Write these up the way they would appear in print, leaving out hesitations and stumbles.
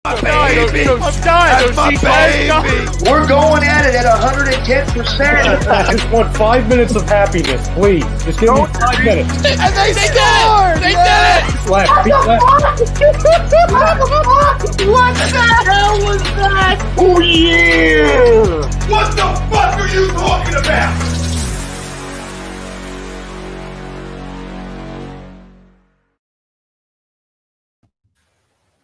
I'm dying. That's my baby. We're going at it at 110%. I just want 5 minutes of happiness, please. Just give me 5 minutes. And they scored! They did it! Left, feet left. What the hell was that? Oh, yeah! What the fuck are you talking about?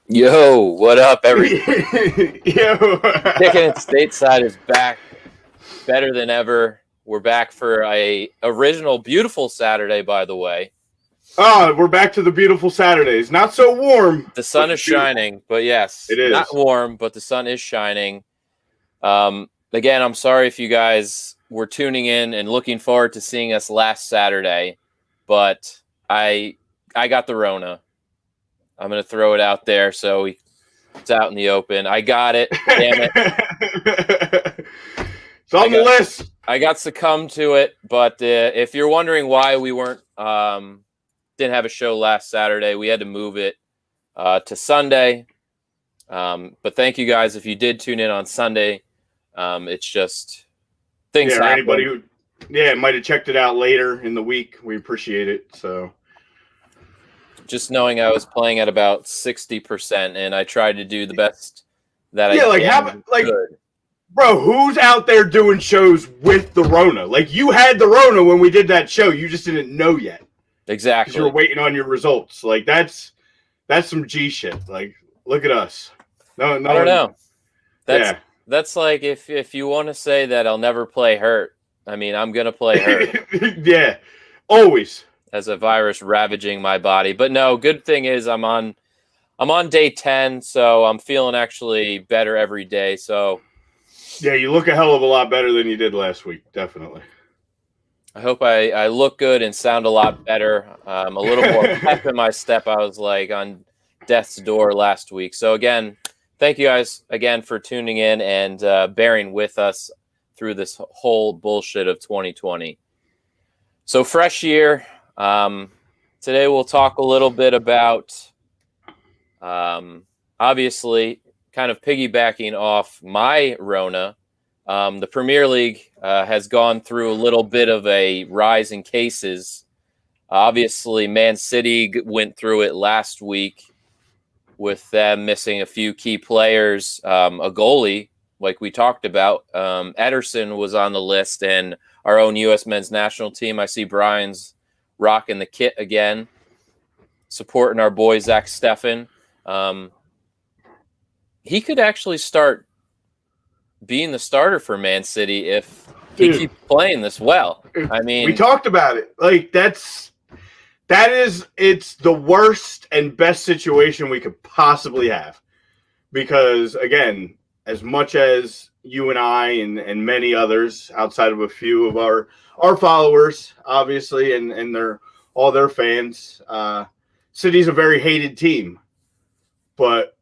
Yo, what up, everybody? Yo. Kickin' Stateside is back, better than ever. We're back for a original, beautiful Saturday, by the way. Oh, we're back to the beautiful Saturdays. Not so warm. The sun is shining, but yes, it is. Not warm, but the sun is shining. Again, I'm sorry if you guys were tuning in and looking forward to seeing us last Saturday, but I got the Rona. I'm going to throw it out there so it's out in the open. I got it. Damn it. It's on the list. I got succumbed to it, but if you're wondering why we weren't didn't have a show last Saturday, we had to move it to Sunday. But thank you guys if you did tune in on Sunday. It's just things happen. Anybody who might have checked it out later in the week, we appreciate it. So just knowing I was playing at about 60%, and I tried to do the best that I can. Bro, who's out there doing shows with the Rona? Like, you had the Rona when we did that show. You just didn't know yet. Exactly. Because you were waiting on your results. Like, that's some G shit. Like, look at us. No, I don't know. That's like if you want to say that I'll never play hurt. I mean, I'm gonna play hurt. Yeah, always. As a virus ravaging my body. But no, good thing is I'm on day 10, so I'm feeling actually better every day. So yeah, you look a hell of a lot better than you did last week, definitely. I hope I look good and sound a lot better. A little more pep in my step. I was like on death's door last week. So again, thank you guys again for tuning in and bearing with us through this whole bullshit of 2020. So fresh year. Today we'll talk a little bit about, obviously, kind of piggybacking off my Rona. The Premier League has gone through a little bit of a rise in cases. Obviously, Man City went through it last week with them missing a few key players, a goalie, like we talked about. Ederson was on the list, and our own U.S. men's national team. I see Brian's rocking the kit again, supporting our boy Zach Steffen. He could actually start being the starter for Man City if he keeps playing this well. I mean, we talked about it. Like it's the worst and best situation we could possibly have, because again, as much as you and I and many others outside of a few of our followers, obviously, and all their fans. City's a very hated team, but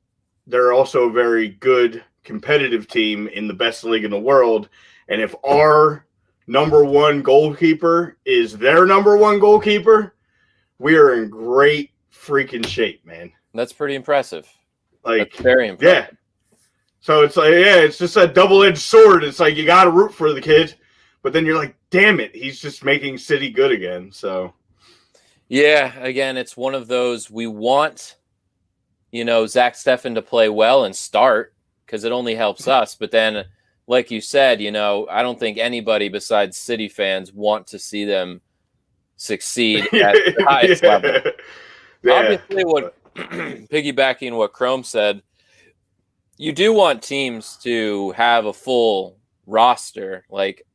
they're also a very good competitive team in the best league in the world. And if our number one goalkeeper is their number one goalkeeper, we are in great freaking shape, man. That's pretty impressive. Like, that's very impressive. Yeah. So it's like, it's just a double-edged sword. It's like you got to root for the kid. But then you're like, damn it, he's just making City good again. So, yeah, again, it's one of those we want, Zach Steffen to play well and start because it only helps us. But then, like you said, I don't think anybody besides City fans want to see them succeed at the highest level. Yeah. Obviously, piggybacking what Chrome said, you do want teams to have a full roster. Like,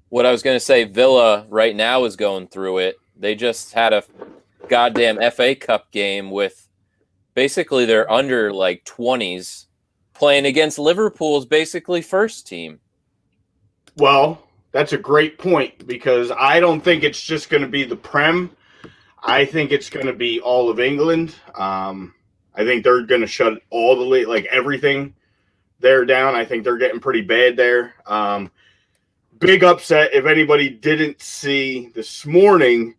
what I was going to say, Villa right now is going through it. They just had a goddamn FA Cup game with basically their under 20s playing against Liverpool's basically first team. Well, that's a great point, because I don't think it's just going to be the Prem. I think it's going to be all of England. I think they're going to shut all the league, everything there down. I think they're getting pretty bad there. Big upset. If anybody didn't see this morning,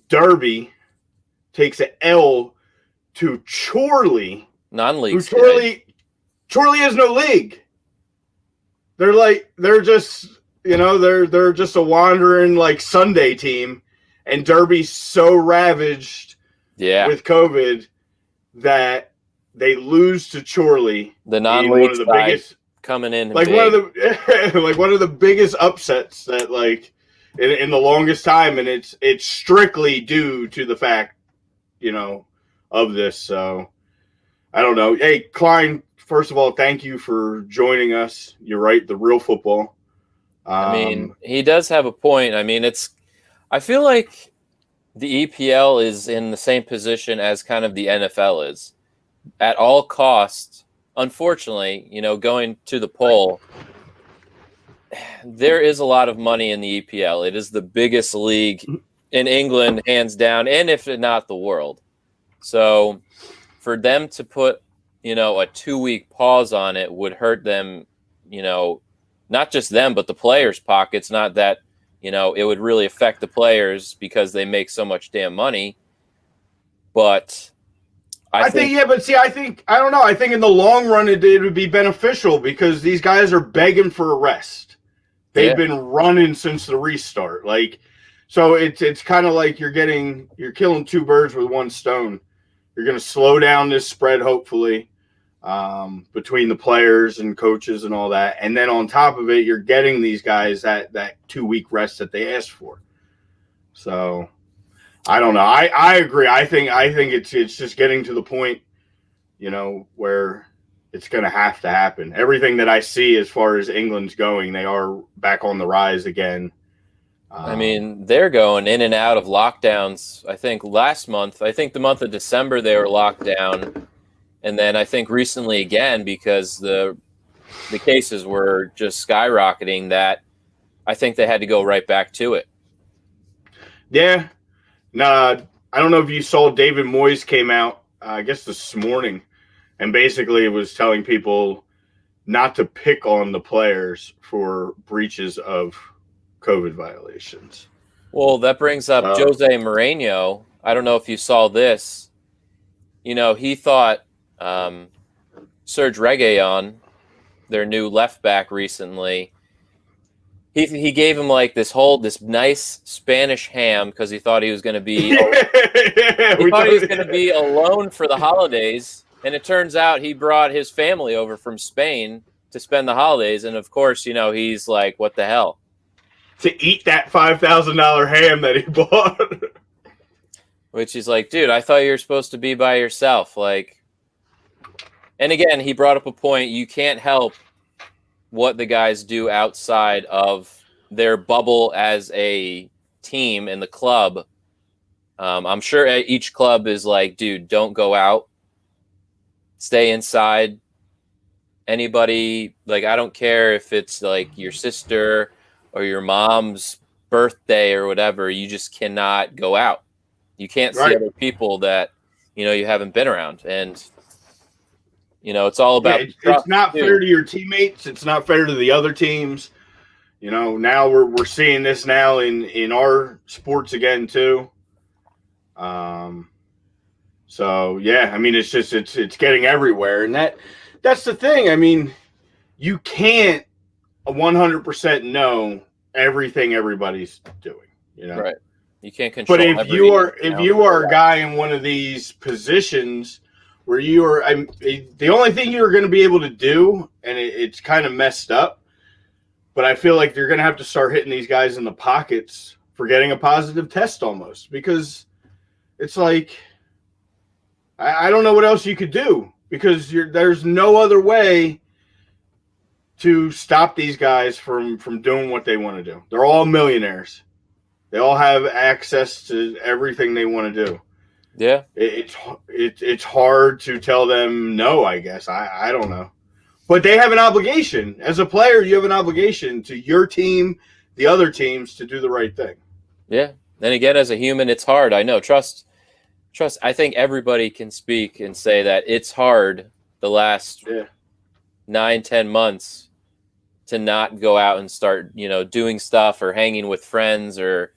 Derby takes an L to Chorley non-league. Chorley has no league. They're just they're just a wandering like Sunday team, and Derby's so ravaged with COVID that they lose to Chorley. The non-league side coming in like big. one of the biggest upsets that in the longest time, and it's strictly due to the fact of this. So I don't know. Hey, Klein, first of all, thank you for joining us. You're right, the real football. I mean, he does have a point. I mean, I feel like the EPL is in the same position as kind of the NFL is. At all costs, unfortunately, going to the poll, there is a lot of money in the EPL. It is the biggest league in England, hands down, and if not the world. So for them to put, a 2-week pause on it would hurt them, not just them, but the players' pockets. Not that, it would really affect the players because they make so much damn money. But I think I don't know. I think in the long run, it would be beneficial because these guys are begging for a rest. They've been running since the restart. So it's kind of like you're killing two birds with one stone. You're going to slow down this spread, hopefully, between the players and coaches and all that. And then on top of it, you're getting these guys that 2-week rest that they asked for. So I don't know. I agree. I think it's just getting to the point, where it's going to have to happen. Everything that I see as far as England's going, they are back on the rise again. I mean, they're going in and out of lockdowns. I think the month of December, they were locked down. And then I think recently again, because the cases were just skyrocketing, that I think they had to go right back to it. Yeah. I don't know if you saw David Moyes came out, I guess this morning, and basically it was telling people not to pick on the players for breaches of COVID violations. Well, that brings up Jose Mourinho. I don't know if you saw this. He thought Serge Reguilon, their new left back recently, he gave him this nice Spanish ham because he thought he was going to be alone for the holidays, and it turns out he brought his family over from Spain to spend the holidays, and of course, he's like, what the hell? To eat that $5,000 ham that he bought. Which is like, dude, I thought you were supposed to be by yourself. And again, he brought up a point. You can't help what the guys do outside of their bubble as a team in the club. I'm sure each club is like, dude, don't go out. Stay inside. Anybody, I don't care if it's your sister or your mom's birthday or whatever, you just cannot go out. You can't see other people that, you haven't been around. And, it's all about it's not fair to your teammates. It's not fair to the other teams. Now we're seeing this now in our sports again too. So yeah, I mean, it's just, it's getting everywhere. And that's the thing. I mean, you can't 100% know everything everybody's doing, Right. You can't control. But if you are a guy in one of these positions where you are, the only thing you're going to be able to do, and it's kind of messed up, but I feel like you're going to have to start hitting these guys in the pockets for getting a positive test almost, because it's like, I don't know what else you could do, because there's no other way to stop these guys from doing what they want to do. They're all millionaires. They all have access to everything they want to do. Yeah. It's hard to tell them no, I guess. I don't know. But they have an obligation. As a player, you have an obligation to your team, the other teams, to do the right thing. Yeah. And again, as a human, it's hard. I know. Trust. I think everybody can speak and say that it's hard the last 9-10 months to not go out and start, doing stuff or hanging with friends, or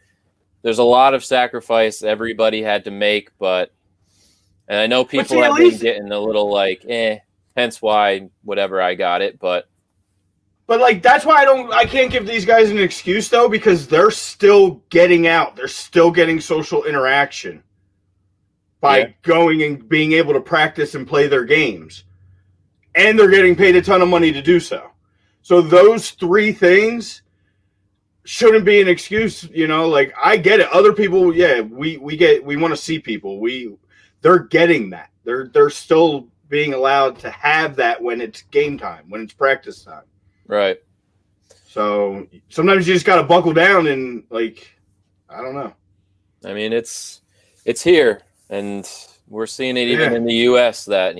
there's a lot of sacrifice everybody had to make. But And I know people have been getting a little like, hence why whatever I got it, but like that's why I can't give these guys an excuse though, because they're still getting out. They're still getting social interaction by going and being able to practice and play their games. And they're getting paid a ton of money to do so. So those three things shouldn't be an excuse, like I get it. Other people, we want to see people. They're getting that. They're still being allowed to have that when it's game time, when it's practice time. Right. So sometimes you just got to buckle down and like, I don't know. I mean, it's here, and we're seeing it even in the U.S. that,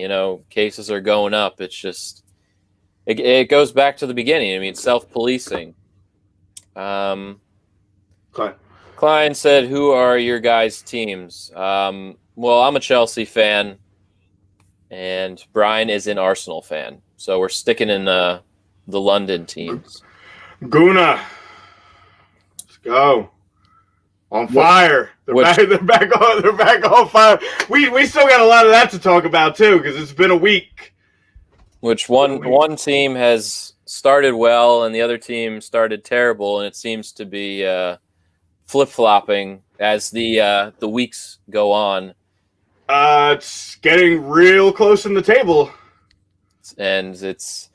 cases are going up. It's just, it goes back to the beginning. I mean, self-policing. Klein said, who are your guys' teams? Well, I'm a Chelsea fan, and Brian is an Arsenal fan. So we're sticking in the London teams. Guna. Let's go. On fire. They're back on fire. We still got a lot of that to talk about too, because it's been a week. Which one team has started well and the other team started terrible, and it seems to be flip-flopping as the weeks go on. It's getting real close in the table. And it's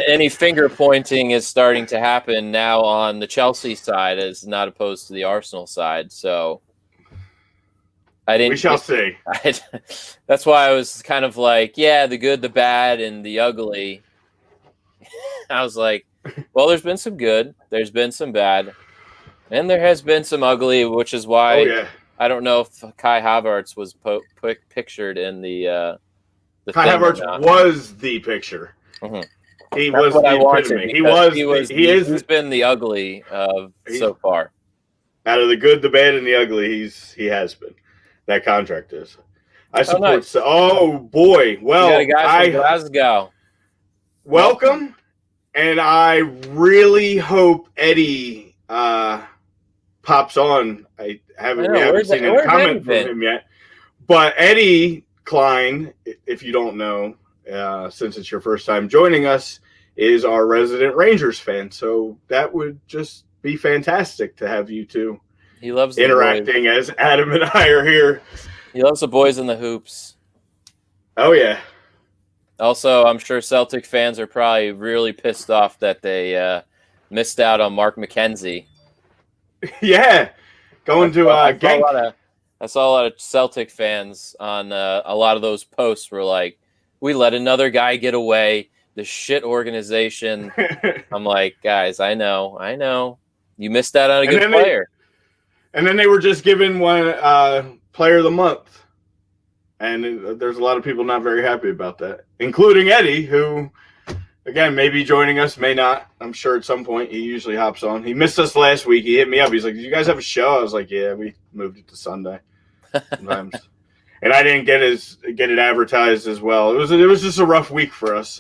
any finger pointing is starting to happen now on the Chelsea side as not opposed to the Arsenal side. So we shall see. That's why I was kind of like, the good, the bad, and the ugly. I was like, well, there's been some good, there's been some bad, and there has been some ugly, which is why I don't know if Kai Havertz was pictured in the Kai Havertz was the picture. Mm-hmm. He was the epitome. He's been the ugly so far. Out of the good, the bad, and the ugly, he has been. That contract is. I support. Nice. Oh boy! Well, you got a guy from Glasgow. Welcome, and I really hope Eddie pops on. We haven't seen any comment from him yet, but Eddie Klein, if you don't know, since it's your first time joining us, is our resident Rangers fan. So that would just be fantastic to have you two. He loves interacting as Adam and I are here. He loves the boys in the hoops. Oh yeah. Also, I'm sure Celtic fans are probably really pissed off that they missed out on Mark Mckenzie. Yeah, going to Genk. I saw a lot of Celtic fans on a lot of those posts were like, we let another guy get away, the shit organization. I'm like, guys, I know. You missed out on a good player. And then they were just given one player of the month. And there's a lot of people not very happy about that, including Eddie, who, again, may be joining us, may not. I'm sure at some point he usually hops on. He missed us last week. He hit me up. He's like, "Did you guys have a show?" I was like, "Yeah, we moved it to Sunday." Sometimes. And I didn't get it advertised as well. It was just a rough week for us.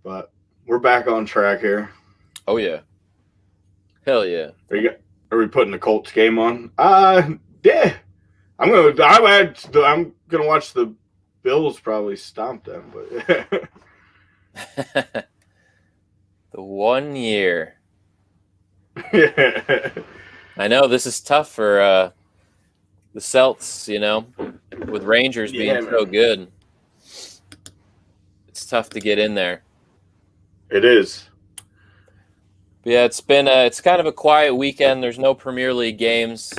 But we're back on track here. Oh yeah, hell yeah. Are we putting the Colts game on? Yeah. I'm gonna watch the Bills probably stomp them, but the 1 year. Yeah. I know this is tough for the Celts, with Rangers being so good. It's tough to get in there. It is. Yeah, it's kind of a quiet weekend. There's no Premier League games.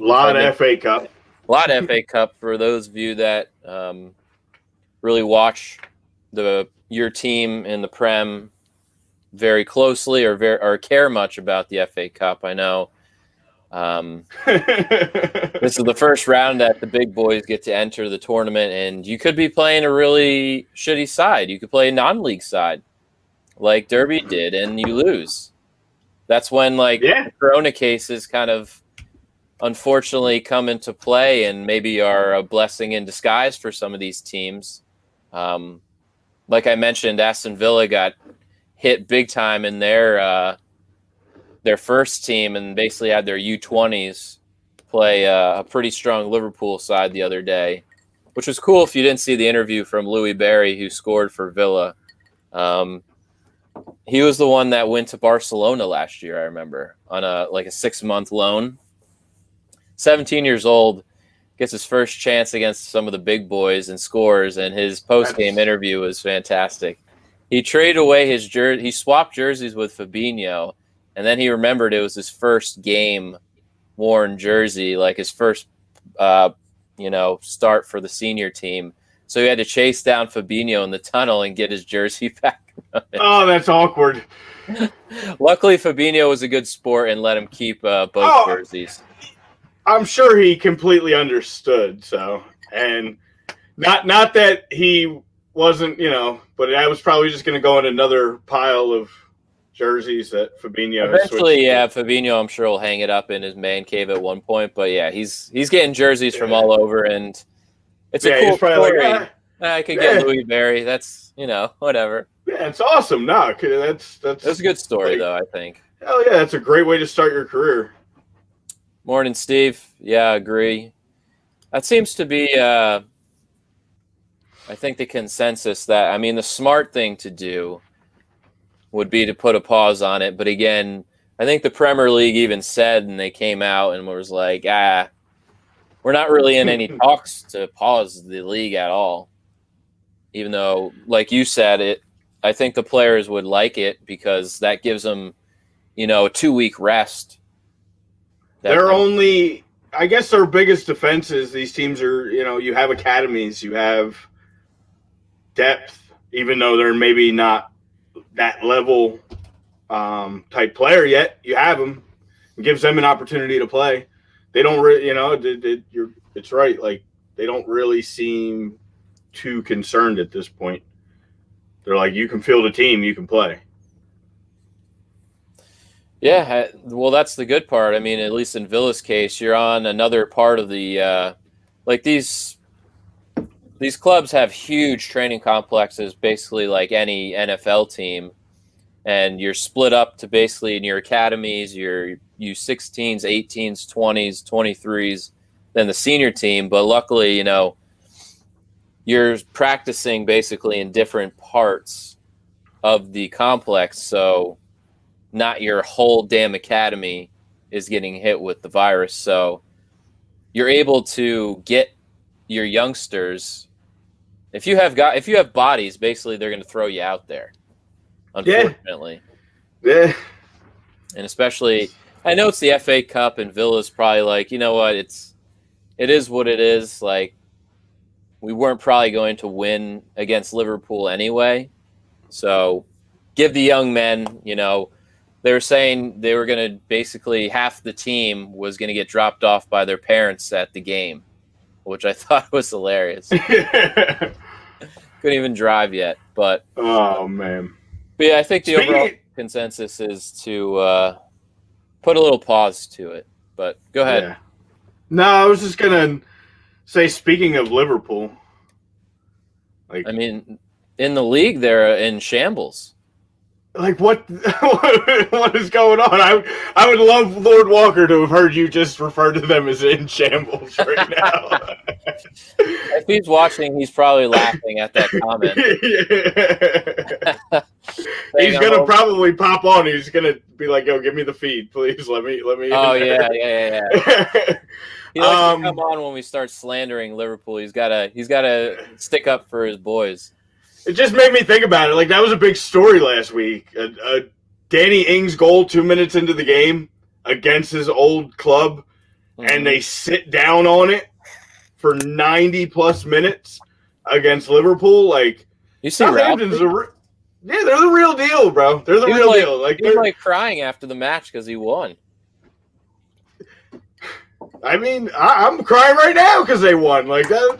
A lot of FA Cup. A lot of FA Cup for those of you that really watch your team in the Prem very closely or care much about the FA Cup. I know this is the first round that the big boys get to enter the tournament, and you could be playing a really shitty side. You could play a non-league side, like Derby did, and you lose. That's when the Corona cases kind of unfortunately come into play and maybe are a blessing in disguise for some of these teams. Like I mentioned, Aston Villa got hit big time in their first team and basically had their U20s play a pretty strong Liverpool side the other day, which was cool if you didn't see the interview from Louis Barry, who scored for Villa. He was the one that went to Barcelona last year, I remember, on a 6-month loan. 17 years old, gets his first chance against some of the big boys and scores, and his post-game interview was fantastic. He traded away his jersey. He swapped jerseys with Fabinho, and then he remembered it was his first game-worn jersey, like his first start for the senior team. So he had to chase down Fabinho in the tunnel and get his jersey back. Oh, that's awkward. Luckily, Fabinho was a good sport and let him keep both jerseys. I'm sure he completely understood. So, and not that he wasn't, but I was probably just going to go in another pile of jerseys that Fabinho. Eventually, Fabinho, I'm sure will hang it up in his man cave at one point. But yeah, he's getting jerseys from all over, and it's a cool story. I could get Louis Barry. That's whatever. Yeah, it's awesome. No, that's a good story though. I think. Hell yeah, that's a great way to start your career. Morning, Steve. Yeah, I agree. That seems to be, I think, the consensus that, the smart thing to do would be to put a pause on it. But again, I think the Premier League even said, and they came out and was like, we're not really in any talks to pause the league at all. Even though, like you said, I think the players would like it because that gives them, a 2-week rest. I guess their biggest defense is these teams are, you have academies, you have depth, even though they're maybe not that level type player yet, you have them. It gives them an opportunity to play. They don't really, it's right. Like, they don't really seem too concerned at this point. They're like, you can field a team, you can play. Yeah, well, that's the good part. At least in Villa's case, you're on another part of the these clubs have huge training complexes, basically like any NFL team, and you're split up to basically in your academies, your U16s, 18s, 20s, 23s, then the senior team. But luckily, you're practicing basically in different parts of the complex, so not your whole damn academy is getting hit with the virus. So you're able to get your youngsters. If you have bodies, basically they're going to throw you out there. Unfortunately. Yeah. And especially, I know it's the FA Cup and Villa's probably like, you know what? It is what it is. Like, we weren't probably going to win against Liverpool anyway. So give the young men, they were saying they were going to basically half the team was going to get dropped off by their parents at the game, which I thought was hilarious. Couldn't even drive yet, but oh man. But yeah, I think the overall consensus is to put a little pause to it. But go ahead. Yeah. No, I was just gonna say, speaking of Liverpool, in the league they're in shambles. Like, what is going on? I would love Lord Walker to have heard you just refer to them as in shambles right now. If he's watching, he's probably laughing at that comment. He's gonna probably pop on. He's gonna be like, "Yo, give me the feed, please. Let me." Oh yeah. He likes to come on when we start slandering Liverpool. He's gotta stick up for his boys. It just made me think about it. Like, that was a big story last week. Danny Ings goal 2 minutes into the game against his old club, and they sit down on it for 90-plus minutes against Liverpool. Like, you see, Southampton's they're the real deal, bro. They're the real deal. Like, he's like crying after the match because he won. I'm crying right now because they won. Like, that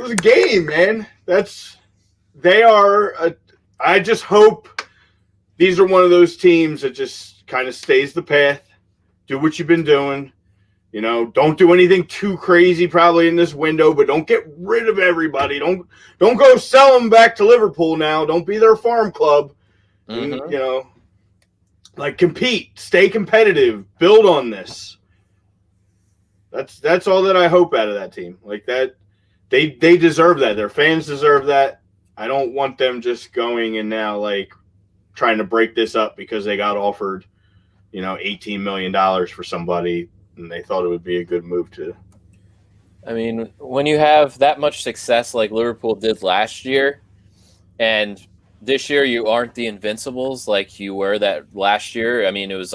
was a game, man. I just hope these are one of those teams that just kind of stays the path. Do what you've been doing. Don't do anything too crazy probably in this window, but don't get rid of everybody. Don't go sell them back to Liverpool now. Don't be their farm club. Mm-hmm. And, compete, stay competitive, build on this. That's all that I hope out of that team. Like that, they deserve that. Their fans deserve that. I don't want them just going and now like trying to break this up because they got offered, $18 million for somebody and they thought it would be a good move to. I mean, when you have that much success like Liverpool did last year, and this year you aren't the Invincibles like you were that last year. I mean, it was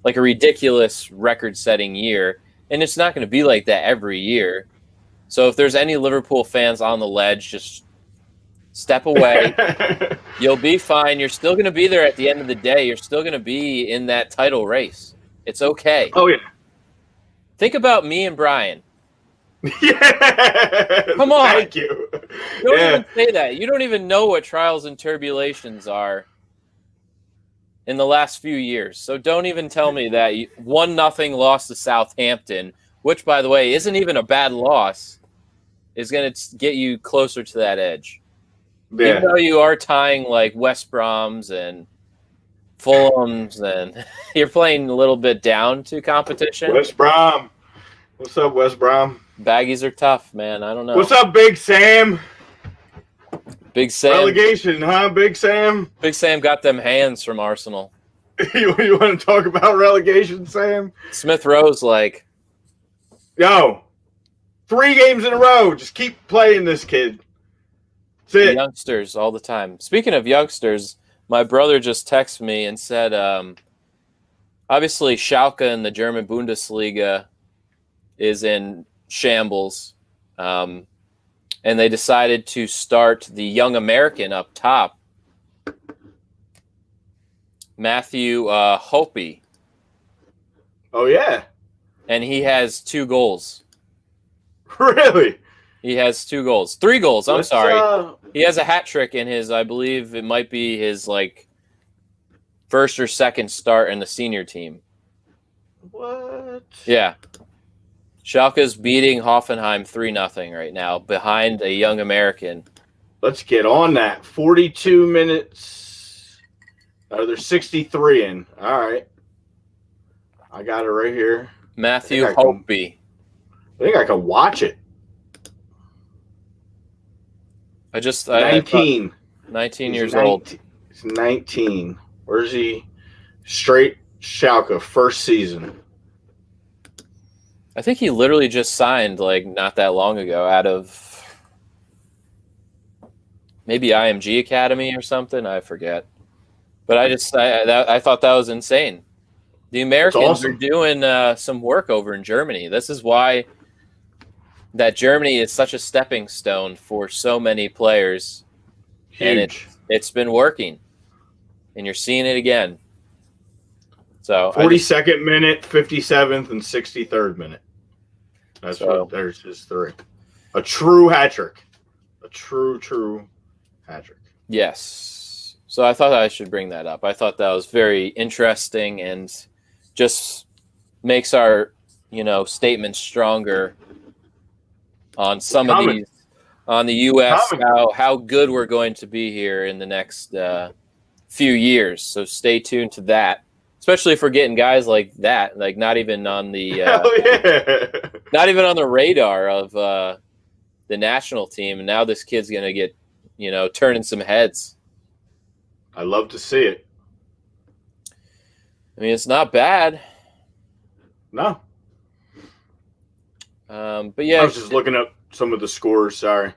like a ridiculous record-setting year, and it's not going to be like that every year. So if there's any Liverpool fans on the ledge, just step away. You'll be fine. You're still going to be there at the end of the day. You're still going to be in that title race. It's okay. Oh, yeah. Think about me and Brian. Yeah. Come on. Thank you. Don't even say that. You don't even know what trials and tribulations are in the last few years. So don't even tell me that 1-0 loss to Southampton, which, by the way, isn't even a bad loss, is going to get you closer to that edge. Yeah. Even though you are tying like West Brom's and Fulham's, and you're playing a little bit down to competition. West Brom. What's up, West Brom? Baggies are tough, man. I don't know. What's up, Big Sam? Big Sam. Relegation, huh, Big Sam? Big Sam got them hands from Arsenal. You want to talk about relegation, Sam? Smith Rowe's like, yo, 3 games in a row. Just keep playing this kid. That's it. Youngsters all the time. Speaking of youngsters, my brother just texted me and said, obviously Schalke in the German Bundesliga is in shambles. And they decided to start the young American up top, Matthew Hoppe. Oh, yeah. And he has 2 goals. Really? He has 2 goals. 3 goals, I'm sorry. He has a hat trick in his, I believe it might be his, like, first or second start in the senior team. What? Yeah. Schalke's beating Hoffenheim 3-0 right now, behind a young American. Let's get on that. 42 minutes. There's 63 in. All right. I got it right here. Matthew Hoppe. I think I can watch it. 19. 19 years old. He's 19. Where's he? Straight Schalke, first season. I think he literally just signed like not that long ago out of maybe IMG Academy or something. I forget. But I thought that was insane. The Americans are doing some work over in Germany. This is why that Germany is such a stepping stone for so many players. Huge. And it's been working. And you're seeing it again. So 42nd minute, 57th, and 63rd minute. There's his 3. A true hat trick. A true hat trick. Yes. So I thought I should bring that up. I thought that was very interesting and just makes our, statement stronger on some of these, on the U.S., how good we're going to be here in the next few years. So stay tuned to that. Especially if we're getting guys like that, like not even on the not even on the radar of the national team. And now this kid's gonna get, turning some heads. I love to see it. I mean, it's not bad. No. But yeah, I was just looking up some of the scores. Sorry,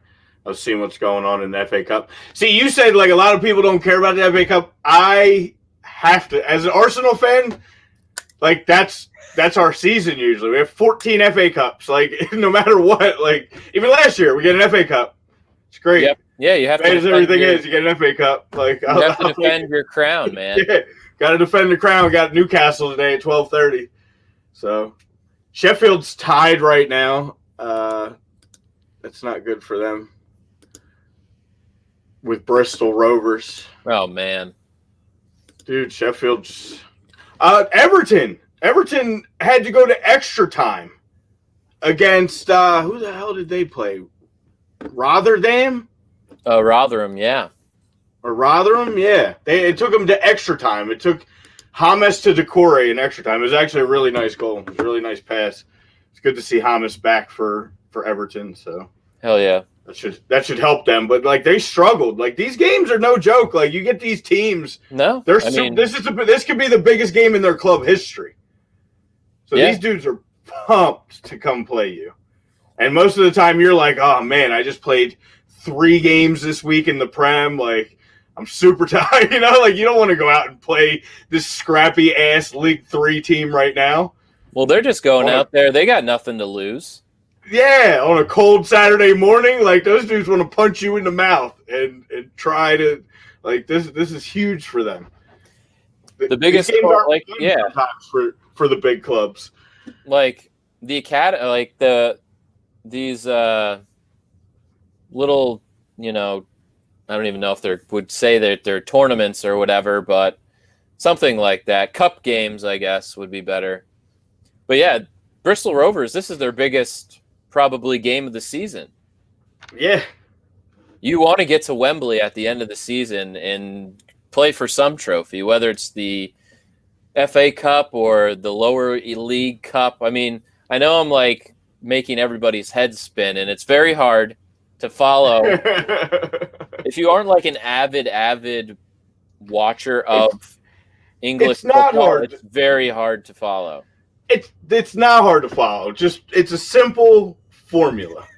I was seeing what's going on in the FA Cup. See, you said like a lot of people don't care about the FA Cup. I have to, as an Arsenal fan, like that's our season usually. We have 14 FA Cups. Like no matter what, like even last year we get an FA Cup. It's great. Yep. Yeah, you have to. As everything is, you get an FA Cup. Like you have to defend your crown, man. Yeah, got to defend the crown. Got Newcastle today at 12:30. So Sheffield's tied right now. That's not good for them with Bristol Rovers. Oh man. Dude, Sheffield's Everton. Everton had to go to extra time against who the hell did they play? Rotherham? Rotherham, yeah. Or Rotherham, yeah. It took them to extra time. It took James to Decore in extra time. It was actually a really nice goal. It was a really nice pass. It's good to see James back for Everton. So hell yeah, that should help them. But like they struggled. Like these games are no joke. Like you get these teams. No, this could be the biggest game in their club history. So these dudes are pumped to come play you. And most of the time you're like, oh man, I just played 3 games this week in the Prem. Like I'm super tired. You know, like you don't want to go out and play this scrappy ass League 3 team right now. Well, they're just going out there. They got nothing to lose. Yeah, on a cold Saturday morning, like those dudes want to punch you in the mouth and try to like this is huge for them. The biggest sometimes for the big clubs. Like the academy, like these little, you know, I don't even know if they would say that they're tournaments or whatever, but something like that. Cup games, I guess, would be better. But yeah, Bristol Rovers, this is their biggest probably game of the season. Yeah. You want to get to Wembley at the end of the season and play for some trophy, whether it's the FA Cup or the lower league cup. I mean, I know I'm like making everybody's head spin, and it's very hard to follow. If you aren't like an avid watcher of English football, it's very hard to follow. It's not hard to follow. It's a simple formula.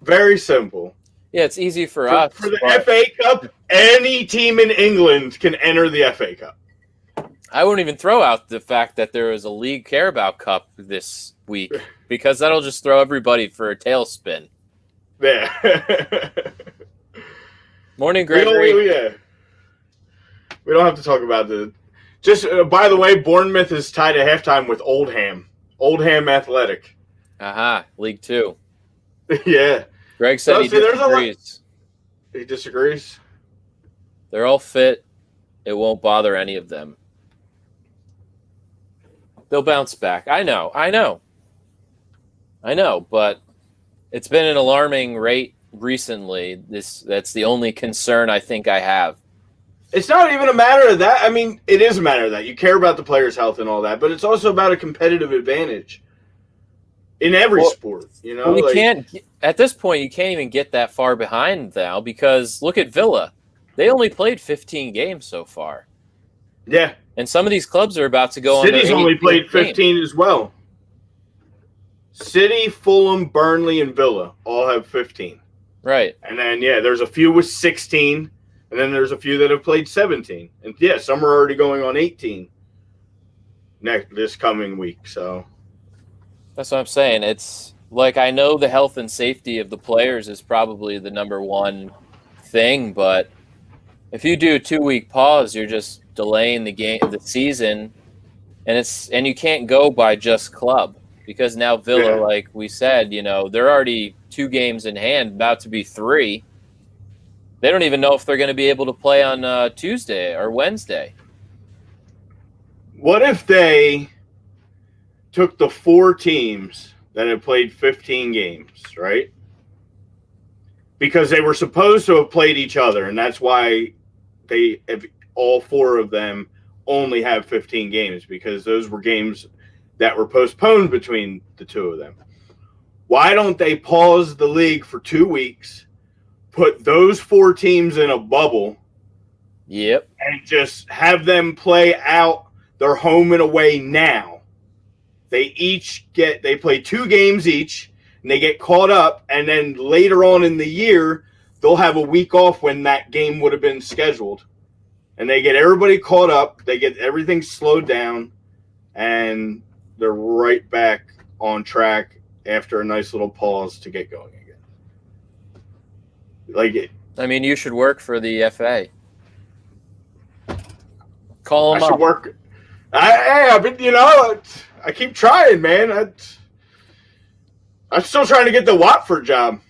Very simple. Yeah, it's easy for us. For the FA Cup, any team in England can enter the FA Cup. I wouldn't even throw out the fact that there is a League Carabao Cup this week because that'll just throw everybody for a tailspin. Yeah. Morning, Gregory. We don't have to talk about the. Just by the way, Bournemouth is tied at halftime with Oldham. Oldham Athletic. Aha, League 2. Yeah. Greg said he disagrees. He disagrees? They're all fit. It won't bother any of them. They'll bounce back. I know, but it's been an alarming rate recently. That's the only concern I think I have. It's not even a matter of that. I mean, it is a matter of that. You care about the player's health and all that, but it's also about a competitive advantage in every sport. You know, you can't at this point. You can't even get that far behind now because look at Villa. They only played 15 games so far. Yeah, and some of these clubs are about to go. City's only played 15 as well. City, Fulham, Burnley, and Villa all have 15. Right, and then there's a few with 16. And then there's a few that have played 17. And, some are already going on 18 this coming week. So that's what I'm saying. It's like I know the health and safety of the players is probably the number one thing. But if you do a 2-week pause, you're just delaying the season. And you can't go by just club. Because now Villa, like we said, they're already 2 games in hand, about to be 3. They don't even know if they're going to be able to play on Tuesday or Wednesday. What if they took the 4 teams that have played 15 games, right? Because they were supposed to have played each other, and that's why all 4 of them only have 15 games, because those were games that were postponed between the 2 of them. Why don't they pause the league for 2 weeks? Put those 4 teams in a bubble. Yep. And just have them play out their home and away now. They play 2 games each, and they get caught up, and then later on in the year, they'll have a week off when that game would have been scheduled. And they get everybody caught up, they get everything slowed down, and they're right back on track after a nice little pause to get going. I mean, you should work for the FA. Call them up. I should work. I keep trying, man. I'm still trying to get the Watford job.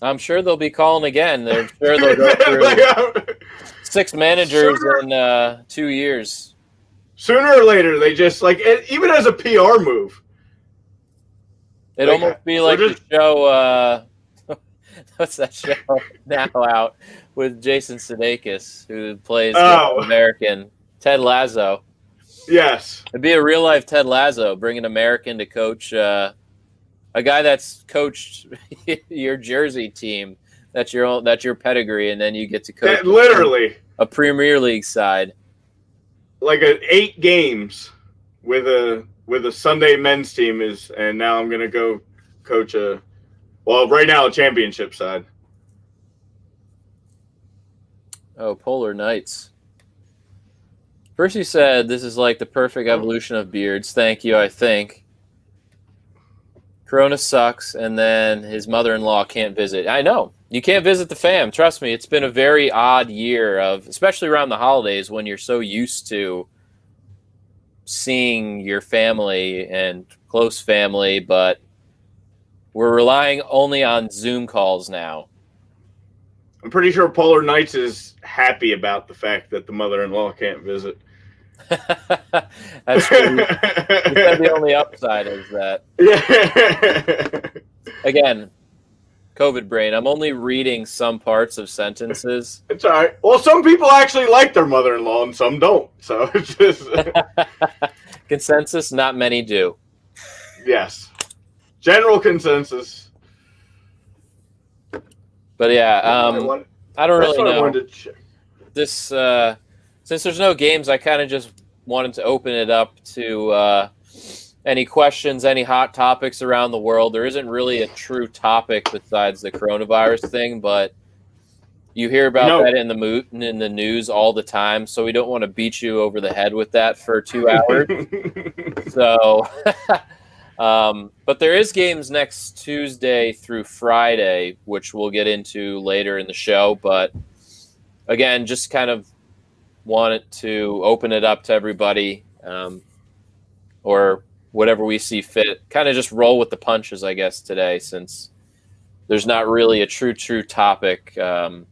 I'm sure they'll be calling again. They're sure they'll go through 6 managers in 2 years. Sooner or later, they just even as a PR move. It'd almost be like the show. What's that show now out with Jason Sudeikis, who plays the American? Ted Lasso. Yes. It'd be a real life Ted Lasso, bring an American to coach a guy that's coached your Jersey team. That's your pedigree, and then you get to coach Literally a Premier League side. Like 8 games with a Sunday men's team and now I'm gonna go coach right now a championship side. Oh, Polar Knights. Percy said this is like the perfect evolution of beards. Thank you, I think. Corona sucks, and then his mother-in-law can't visit. I know. You can't visit the fam. Trust me, it's been a very odd year especially around the holidays when you're so used to seeing your family and close family, but we're relying only on Zoom calls now. I'm pretty sure Polar Knights is happy about the fact that the mother-in-law can't visit. That's true. You said the only upside is that. Yeah. Again, COVID brain. I'm only reading some parts of sentences. It's all right. Well, some people actually like their mother-in-law and some don't. So it's just Consensus, not many do. Yes. General consensus. But yeah, I don't really know. I wanted to check. This since there's no games, I kind of just wanted to open it up to any questions, any hot topics around the world. There isn't really a true topic besides the coronavirus thing, but you hear about that in the news all the time. So we don't want to beat you over the head with that for 2 hours. So, but there is games next Tuesday through Friday, which we'll get into later in the show. But again, just kind of wanted to open it up to everybody, or whatever we see fit. Kind of just roll with the punches, I guess, today, since there's not really a true topic on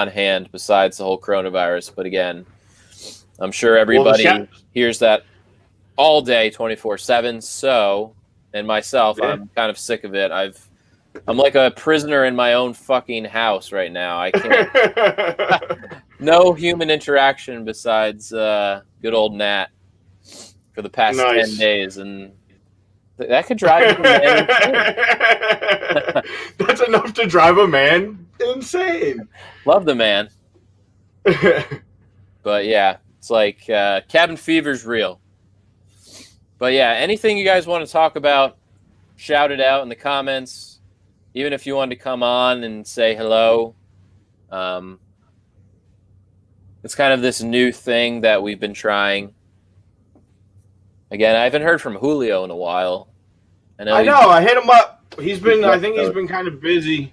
hand besides the whole coronavirus. But again, I'm sure everybody hears that all day, 24/7. So, and myself, I'm kind of sick of it. I'm like a prisoner in my own fucking house right now. I can't. No human interaction besides good old Nat for the past 10 days, and that could drive a man insane. That's enough to drive a man insane. Love the man. But yeah, it's like cabin fever's real. But yeah, anything you guys want to talk about, shout it out in the comments. Even if you wanted to come on and say hello. It's kind of this new thing that we've been trying. Again, I haven't heard from Julio in a while. I know. I hit him up. I think he's been kind of busy.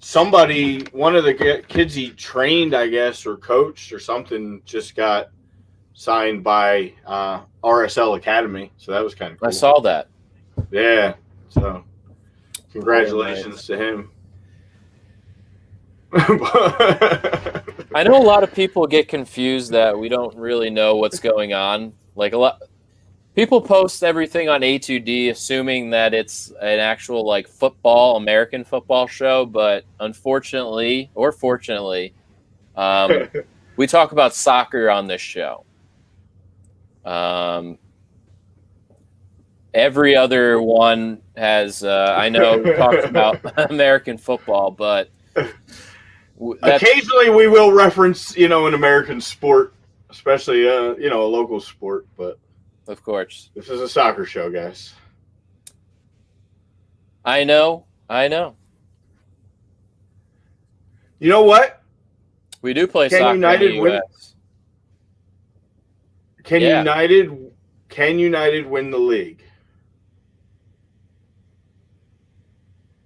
Somebody, one of the kids he trained, I guess, or coached or something, just got signed by RSL Academy. So that was kind of cool. I saw that. Yeah. So congratulations to him. I know a lot of people get confused that we don't really know what's going on. Like people post everything on A2D assuming that it's an actual like American football show, but unfortunately or fortunately, we talk about soccer on this show. Every other one has I know talks about American football, but occasionally we will reference, an American sport, especially, a local sport, but of course, this is a soccer show, guys. I know. You know what? We do play soccer United in the US. Can United win the league?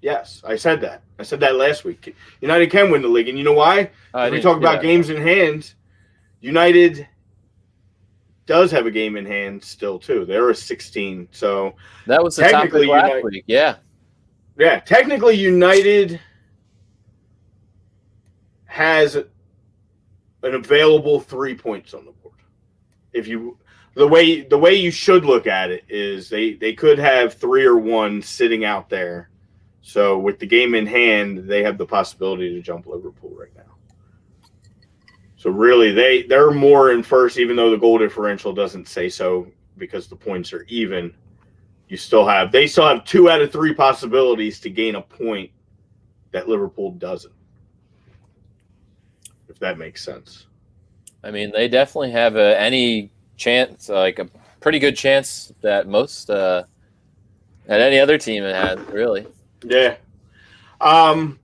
Yes, I said that. I said that last week. United can win the league, and you know why? We talk about games in hand. United does have a game in hand still, too. They're a 16, so that was the topic last week. Yeah, technically, United has an available 3 points on the board. The way you should look at it is they could have 3 or 1 sitting out there. So with the game in hand, they have the possibility to jump Liverpool right now. So really, they're more in first, even though the goal differential doesn't say so because the points are even. They still have 2 out of 3 possibilities to gain a point that Liverpool doesn't. If that makes sense. I mean, they definitely have any chance, like a pretty good chance that most at any other team it had, really. Yeah. Good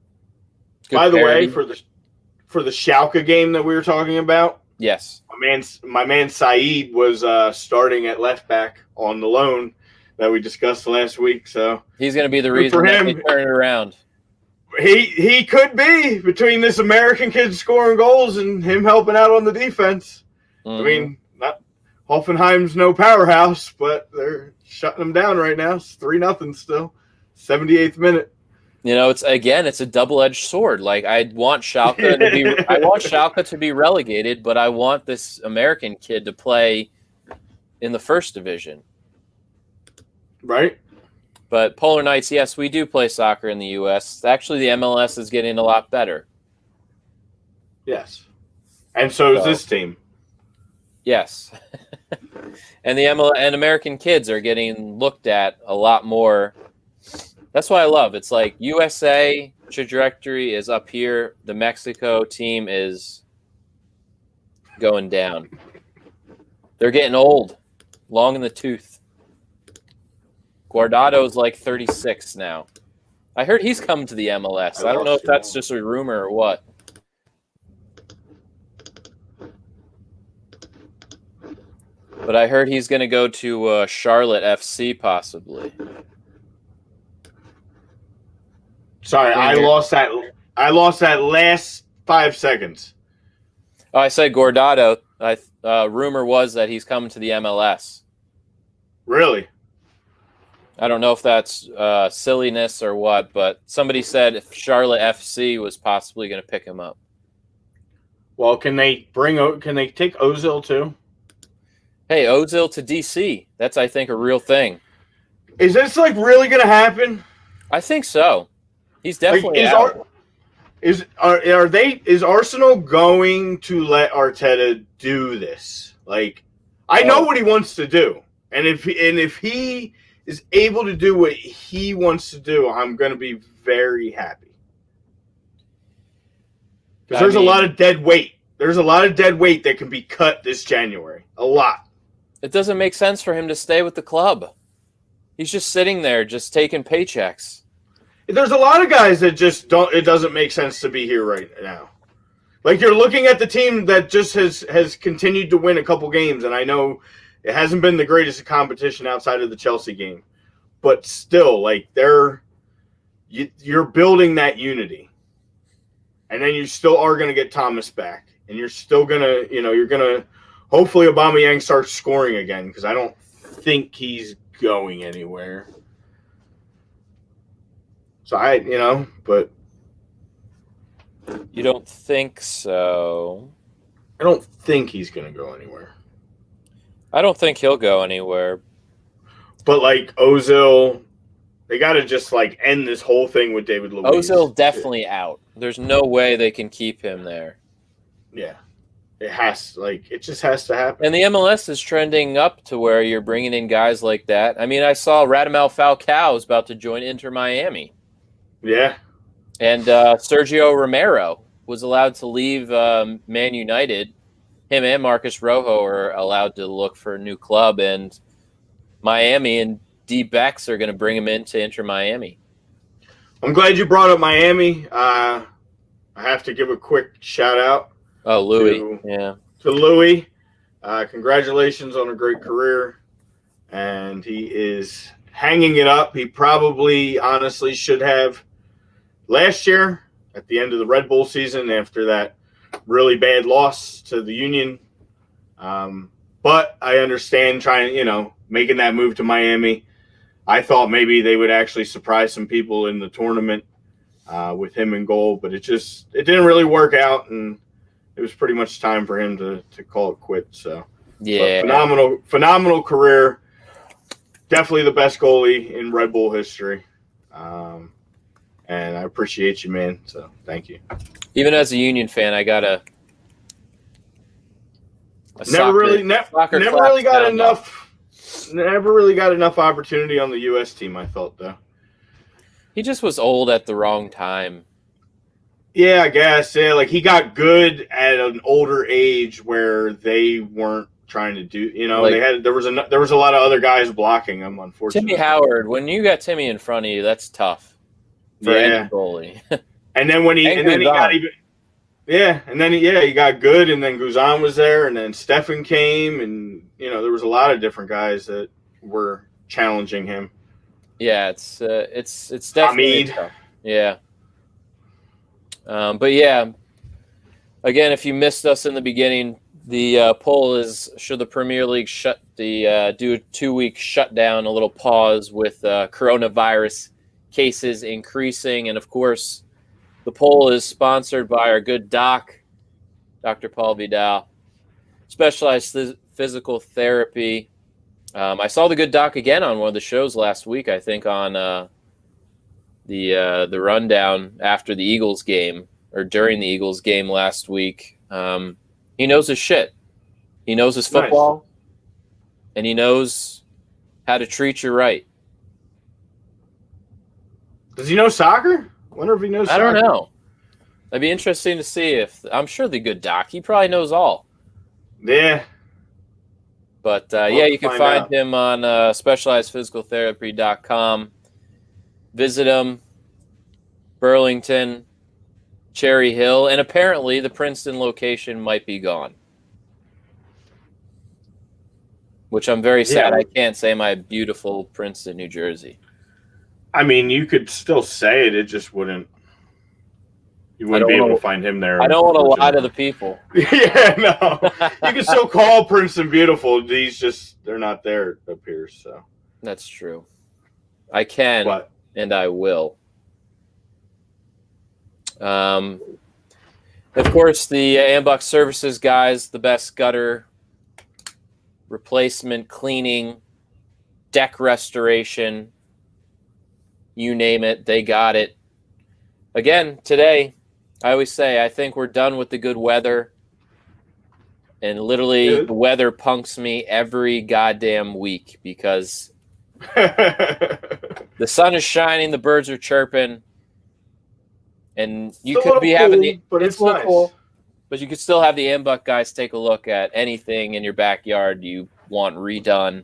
By the parity. way, for the Schalke game that we were talking about, Yes. my man Saeed was starting at left back on the loan that we discussed last week. So He's going to be the Good reason for that him. they turn it around. he could be between this American kid scoring goals and him helping out on the defense. Mhm. I mean, not Hoffenheim's no powerhouse, but they're shutting them down right now. It's 3-0 still. 78th minute. You know, it's a double-edged sword. Like I want Schalke to be relegated, but I want this American kid to play in the first division. Right? But Polar Knights, yes, we do play soccer in the U.S. Actually, the MLS is getting a lot better. Yes. And so is this team. Yes. And and American kids are getting looked at a lot more. That's what I love. It's like USA trajectory is up here. The Mexico team is going down. They're getting old, long in the tooth. Guardado's like 36 now. I heard he's come to the MLS. I don't know if that's just a rumor or what. But I heard he's going to go to Charlotte FC possibly. Sorry, I lost that last 5 seconds. Oh, I said Guardado. Rumor was that he's coming to the MLS. Really? I don't know if that's silliness or what, but somebody said if Charlotte FC was possibly going to pick him up. Well, can they take Ozil too? Hey, Ozil to DC. That's, I think, a real thing. Is this like really going to happen? I think so. He's definitely out. Is Arsenal going to let Arteta do this? Like, I know what he wants to do, and if he is able to do what he wants to do, I'm going to be very happy. Because there's a lot of dead weight. There's a lot of dead weight that can be cut this January. A lot. It doesn't make sense for him to stay with the club. He's just sitting there, just taking paychecks. There's a lot of guys that just don't. It doesn't make sense to be here right now. Like, you're looking at the team that just has continued to win a couple games, and I know it hasn't been the greatest competition outside of the Chelsea game, but still, like, you're building that unity, and then you still are going to get Thomas back, and you're still gonna, you're gonna. Hopefully, Aubameyang starts scoring again, because I don't think he's going anywhere. So but You don't think so? I don't think he's going to go anywhere. I don't think he'll go anywhere. But like Ozil, they got to just like end this whole thing with David Luiz. Ozil definitely out. There's no way they can keep him there. Yeah. It just has to happen. And the MLS is trending up to where you're bringing in guys like that. I mean, I saw Radamel Falcao is about to join Inter Miami. Yeah. And Sergio Romero was allowed to leave Man United. Him and Marcus Rojo are allowed to look for a new club, and Miami and D. Becks are going to bring him into Inter Miami. I'm glad you brought up Miami. I have to give a quick shout out. Oh, Louis. To Louis. Congratulations on a great career. And he is hanging it up. He probably honestly should have last year at the end of the Red Bull season after that really bad loss to the Union. But I understand making that move to Miami. I thought maybe they would actually surprise some people in the tournament with him in goal, but it didn't really work out, and it was pretty much time for him to call it quits. So yeah, phenomenal career. Definitely the best goalie in Red Bull history. And I appreciate you, man. So thank you. Even as a Union fan, I gotta Never really got down enough. Never really got enough opportunity on the U.S. team. I felt though. He just was old at the wrong time. Yeah, I guess. Yeah, like he got good at an older age where they weren't trying to do. You know, Like- there was a lot of other guys blocking him. Unfortunately, Timmy Howard, when you got Timmy in front of you, that's tough for any goalie. And then he got even. Yeah, and then he got good, and then Guzan was there, and then Stefan came, and there was a lot of different guys that were challenging him. Yeah, it's definitely Hamid. tough. Yeah. But yeah, again, if you missed us in the beginning, the poll is: should the Premier League do a 2-week shutdown, a little pause with coronavirus cases increasing, and of course. The poll is sponsored by our good doc, Dr. Paul Vidal, specialized physical therapy. I saw the good doc again on one of the shows last week, I think on the rundown after the Eagles game or during the Eagles game last week. He knows his shit. He knows his football, and he knows how to treat you right. Does he know soccer? Wonder if he knows soccer. I don't know. That'd be interesting to see if I'm sure the good doc. He probably knows all. Yeah. But you can find him on specializedphysicaltherapy.com. Visit him. Burlington, Cherry Hill, and apparently the Princeton location might be gone. Which I'm very sad. I can't say my beautiful Princeton, New Jersey. I mean, you could still say it. It just wouldn't. You wouldn't be able to find him there. I don't want to lie to the people. Yeah, no. You can still call Princeton beautiful. They're not there, it appears. So that's true. I can, and I will. Of course, the Ambuck Services guys, the best gutter replacement, cleaning, deck restoration. You name it, they got it. Again, today, I always say, I think we're done with the good weather. And literally, the weather punks me every goddamn week because the sun is shining, the birds are chirping, and you could be having it's nice. Cool, but you could still have the Ambuck guys take a look at anything in your backyard you want redone.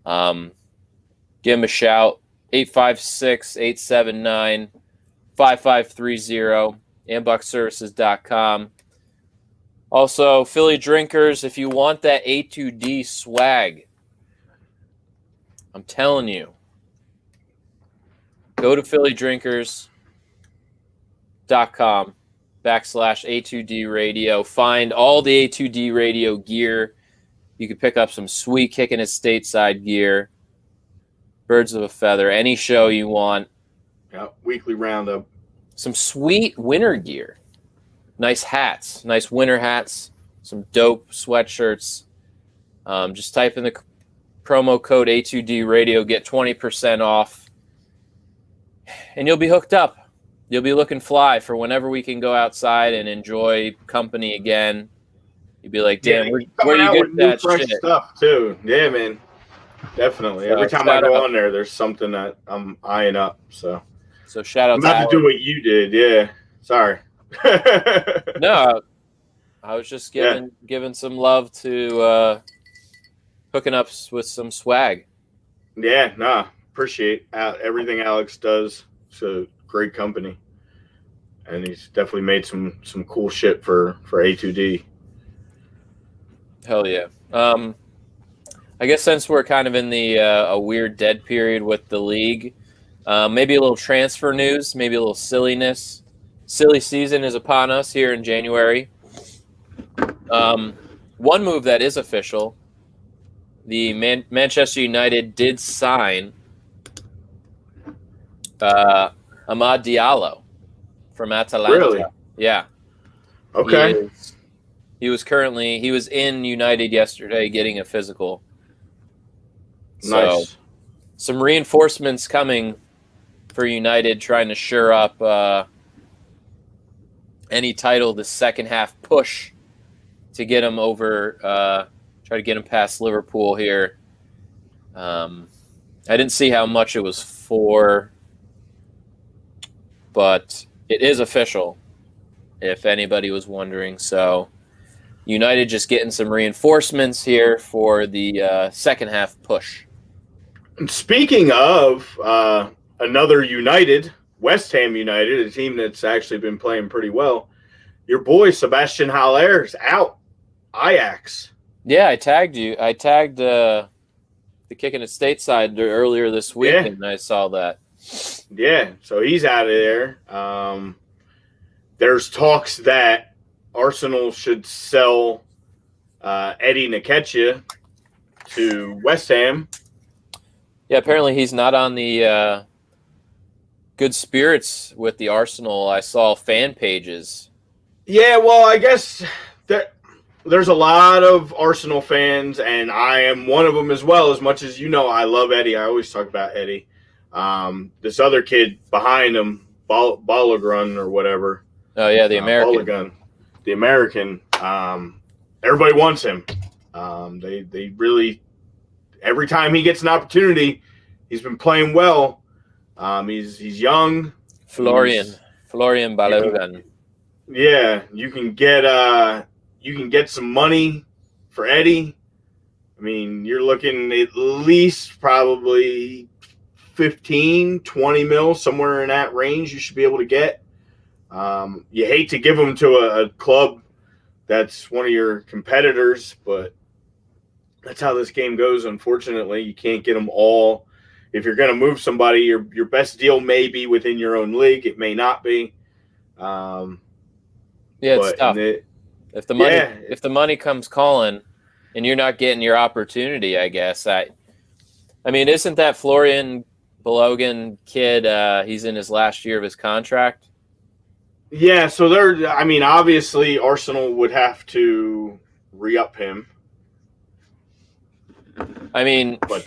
Give them a shout. 856-879-5530, ambuckservices.com. Also, Philly drinkers, if you want that A2D swag, I'm telling you, go to phillydrinkers.com/A2D radio. Find all the A2D radio gear. You can pick up some sweet Kickin' at Stateside gear. Birds of a feather, any show you want. Yeah, weekly roundup. Some sweet winter gear. Nice hats, nice winter hats, some dope sweatshirts. Just type in the promo code A2D radio, get 20% off, and you'll be hooked up. You'll be looking fly for whenever we can go outside and enjoy company again. You'll be like, damn, where you get that shit? Stuff too. Yeah, man. Definitely. So every time I go on there, there's something that I'm eyeing up. So shout out I'm about to do what you did. Yeah. Sorry. No, I was just giving some love to hooking up with some swag. Yeah, appreciate everything Alex does. It's a great company, and he's definitely made some cool shit for A2D. Hell yeah. I guess since we're kind of in the a weird dead period with the league, maybe a little transfer news, maybe a little silliness. Silly season is upon us here in January. One move that is official, the Manchester United did sign Amad Diallo from Atalanta. Really? Yeah. Okay. He was in United yesterday getting a physical. Nice. So, some reinforcements coming for United, trying to shore up any title, the second half push to get him over, try to get him past Liverpool here. I didn't see how much it was for, but it is official, if anybody was wondering. So United just getting some reinforcements here for the second half push. And speaking of another United, West Ham United, a team that's actually been playing pretty well, your boy Sebastian Haller's out. Ajax. Yeah, I tagged you. I tagged the Kickin at Stateside earlier this week, and I saw that. Yeah, so he's out of there. There's talks that Arsenal should sell Eddie Nketiah to West Ham. Yeah, apparently he's not on the good spirits with the Arsenal. I saw fan pages. Yeah, well, I guess there's a lot of Arsenal fans, and I am one of them as well. As much as you know, I love Eddie. I always talk about Eddie. This other kid behind him, Balogun or whatever. Oh, yeah, the American. Balogun, the American. Everybody wants him. They really, every time he gets an opportunity, he's been playing well. He's young. Florian Balogun. Yeah, you can get some money for Eddie. I mean, you're looking at least probably 15, 20 mil, somewhere in that range you should be able to get. You hate to give him to a club that's one of your competitors, but that's how this game goes, unfortunately. You can't get them all. If you're going to move somebody, your best deal may be within your own league. It may not be. Yeah, it's tough. If the money comes calling and you're not getting your opportunity, I guess. I mean, isn't that Florian Balogun kid, he's in his last year of his contract? Yeah, so obviously Arsenal would have to re-up him. I mean, but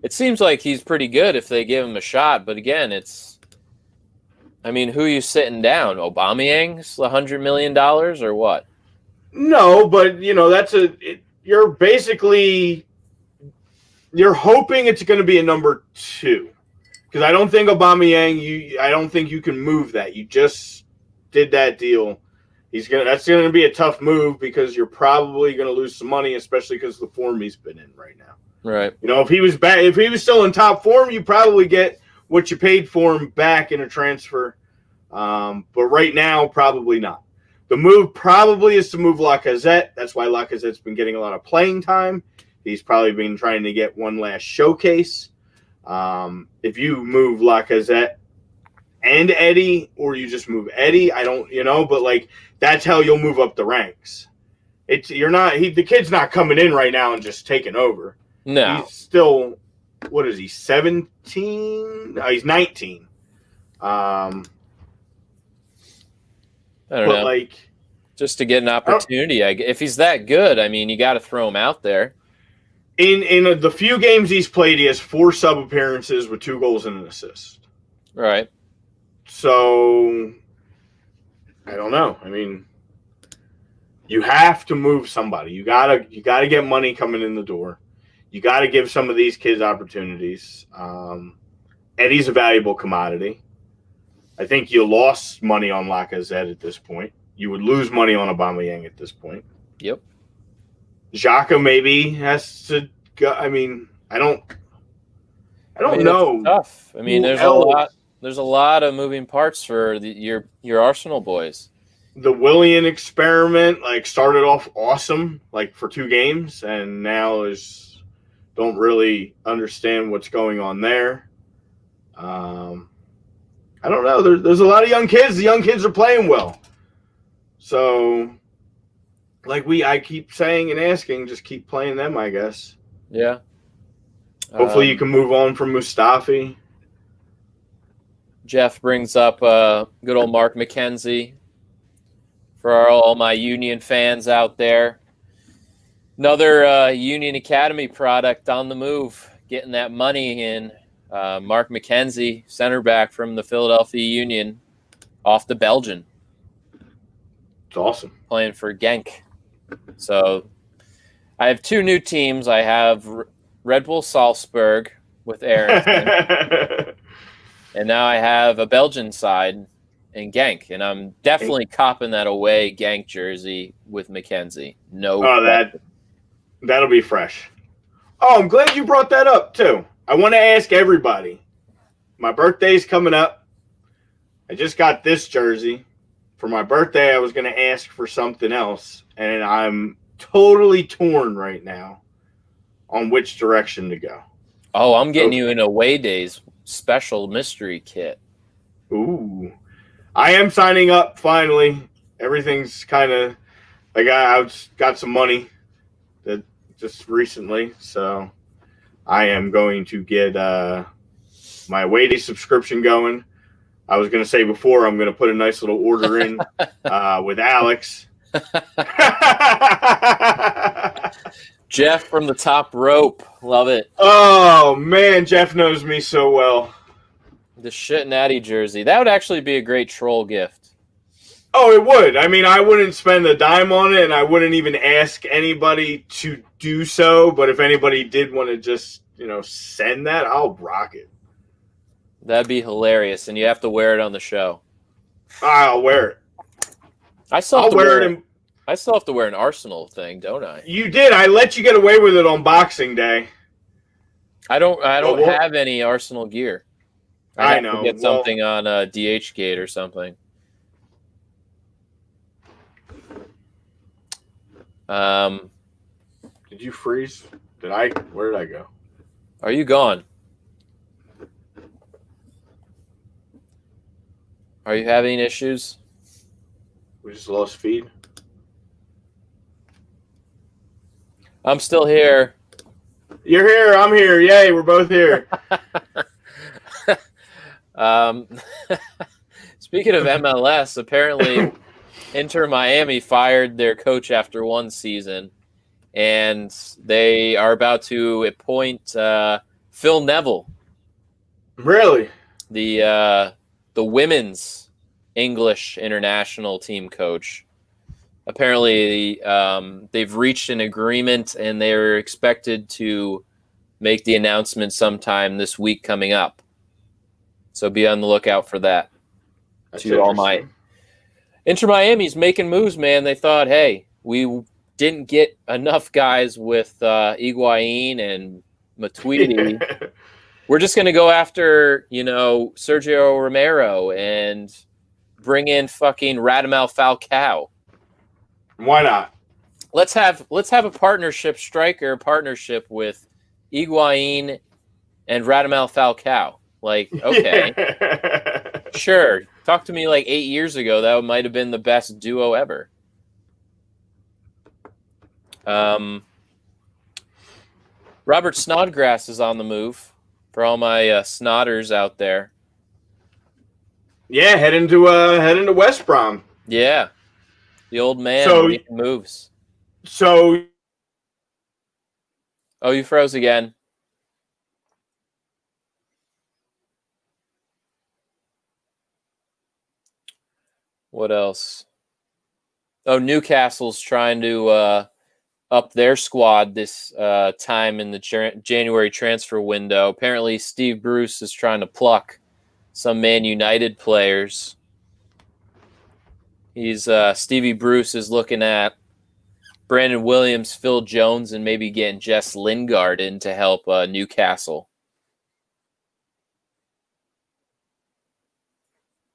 it seems like he's pretty good if they give him a shot, but again, who are you sitting down? Aubameyang's $100 million or what? No, but you're hoping it's going to be a number 2, because I don't think Aubameyang. I don't think you can move that. You just did that deal. That's going to be a tough move because you're probably going to lose some money, especially because of the form he's been in right now. Right. If he was still in top form, you probably get what you paid for him back in a transfer. But right now, probably not. The move probably is to move Lacazette. That's why Lacazette's been getting a lot of playing time. He's probably been trying to get one last showcase. If you move Lacazette and Eddie, or you just move Eddie, I don't, but that's how you'll move up the ranks. The kid's not coming in right now and just taking over. No. He's still, what is he, 17? No, he's 19. I don't know. Just to get an opportunity, if he's that good, you got to throw him out there. In the few games he's played, he has 4 sub appearances with 2 goals and an assist. Right. So, I don't know. You have to move somebody. You gotta get money coming in the door. You got to give some of these kids opportunities. Eddie's a valuable commodity. I think you lost money on Lacazette at this point. You would lose money on Aubameyang at this point. Yep. Xhaka maybe has to go. I don't know. It's tough. There's a lot of moving parts for your Arsenal boys. The Willian experiment started off awesome, for 2 games, and now don't really understand what's going on there. I don't know. There's a lot of young kids. The young kids are playing well. So, I keep saying and asking, just keep playing them, I guess. Yeah. Hopefully you can move on from Mustafi. Jeff brings up good old Mark Mckenzie for all my Union fans out there. Another Union Academy product on the move, getting that money in. Mark Mckenzie, center back from the Philadelphia Union, off the Belgian. It's awesome. Playing for Genk. So I have two new teams. I have Red Bull Salzburg with Aronson, and now I have a Belgian side in Genk, and I'm definitely copping that away Genk jersey with Mckenzie. No, that'll be fresh. Oh, I'm glad you brought that up too. I want to ask everybody. My birthday's coming up. I just got this jersey. For my birthday, I was going to ask for something else, and I'm totally torn right now on which direction to go. Oh, I'm getting you an away days special mystery kit. Ooh. I am signing up finally. Everything's kind of like I've got some money that just recently, so I am going to get my away day subscription going. I was going to say before I'm going to put a nice little order in with Alex. Jeff from the top rope. Love it. Oh, man, Jeff knows me so well. The shit natty jersey. That would actually be a great troll gift. Oh, it would. I mean, I wouldn't spend a dime on it, and I wouldn't even ask anybody to do so. But if anybody did want to just, send that, I'll rock it. That'd be hilarious, and you have to wear it on the show. I'll wear it. I still have to wear an Arsenal thing, don't I? You did. I let you get away with it on Boxing Day. I don't have any Arsenal gear. I know. To get something on DHgate or something. Did you freeze? Where did I go? Are you gone? Are you having issues? We just lost feed. I'm still here. You're here. I'm here. Yay, we're both here. Speaking of MLS, apparently Inter Miami fired their coach after one season, and they are about to appoint Phil Neville. Really? The women's English international team coach. Apparently, they've reached an agreement, and they're expected to make the announcement sometime this week coming up. So be on the lookout for that. To all my Inter Miami's making moves, man. They thought, hey, we didn't get enough guys with Higuain and Matuidi. We're just going to go after, Sergio Romero and bring in fucking Radamel Falcao. Why not? Let's have a striker partnership with Higuain and Radamel Falcao. Like, okay, sure. Talk to me like 8 years ago. That might have been the best duo ever. Robert Snodgrass is on the move. For all my snodders out there. Yeah, heading to West Brom. Yeah. The old man making moves. So oh, you froze again. What else? Oh, Newcastle's trying to up their squad this time in the January transfer window. Apparently, Steve Bruce is trying to pluck some Man United players. Stevie Bruce is looking at Brandon Williams, Phil Jones, and maybe getting Jess Lingard in to help Newcastle.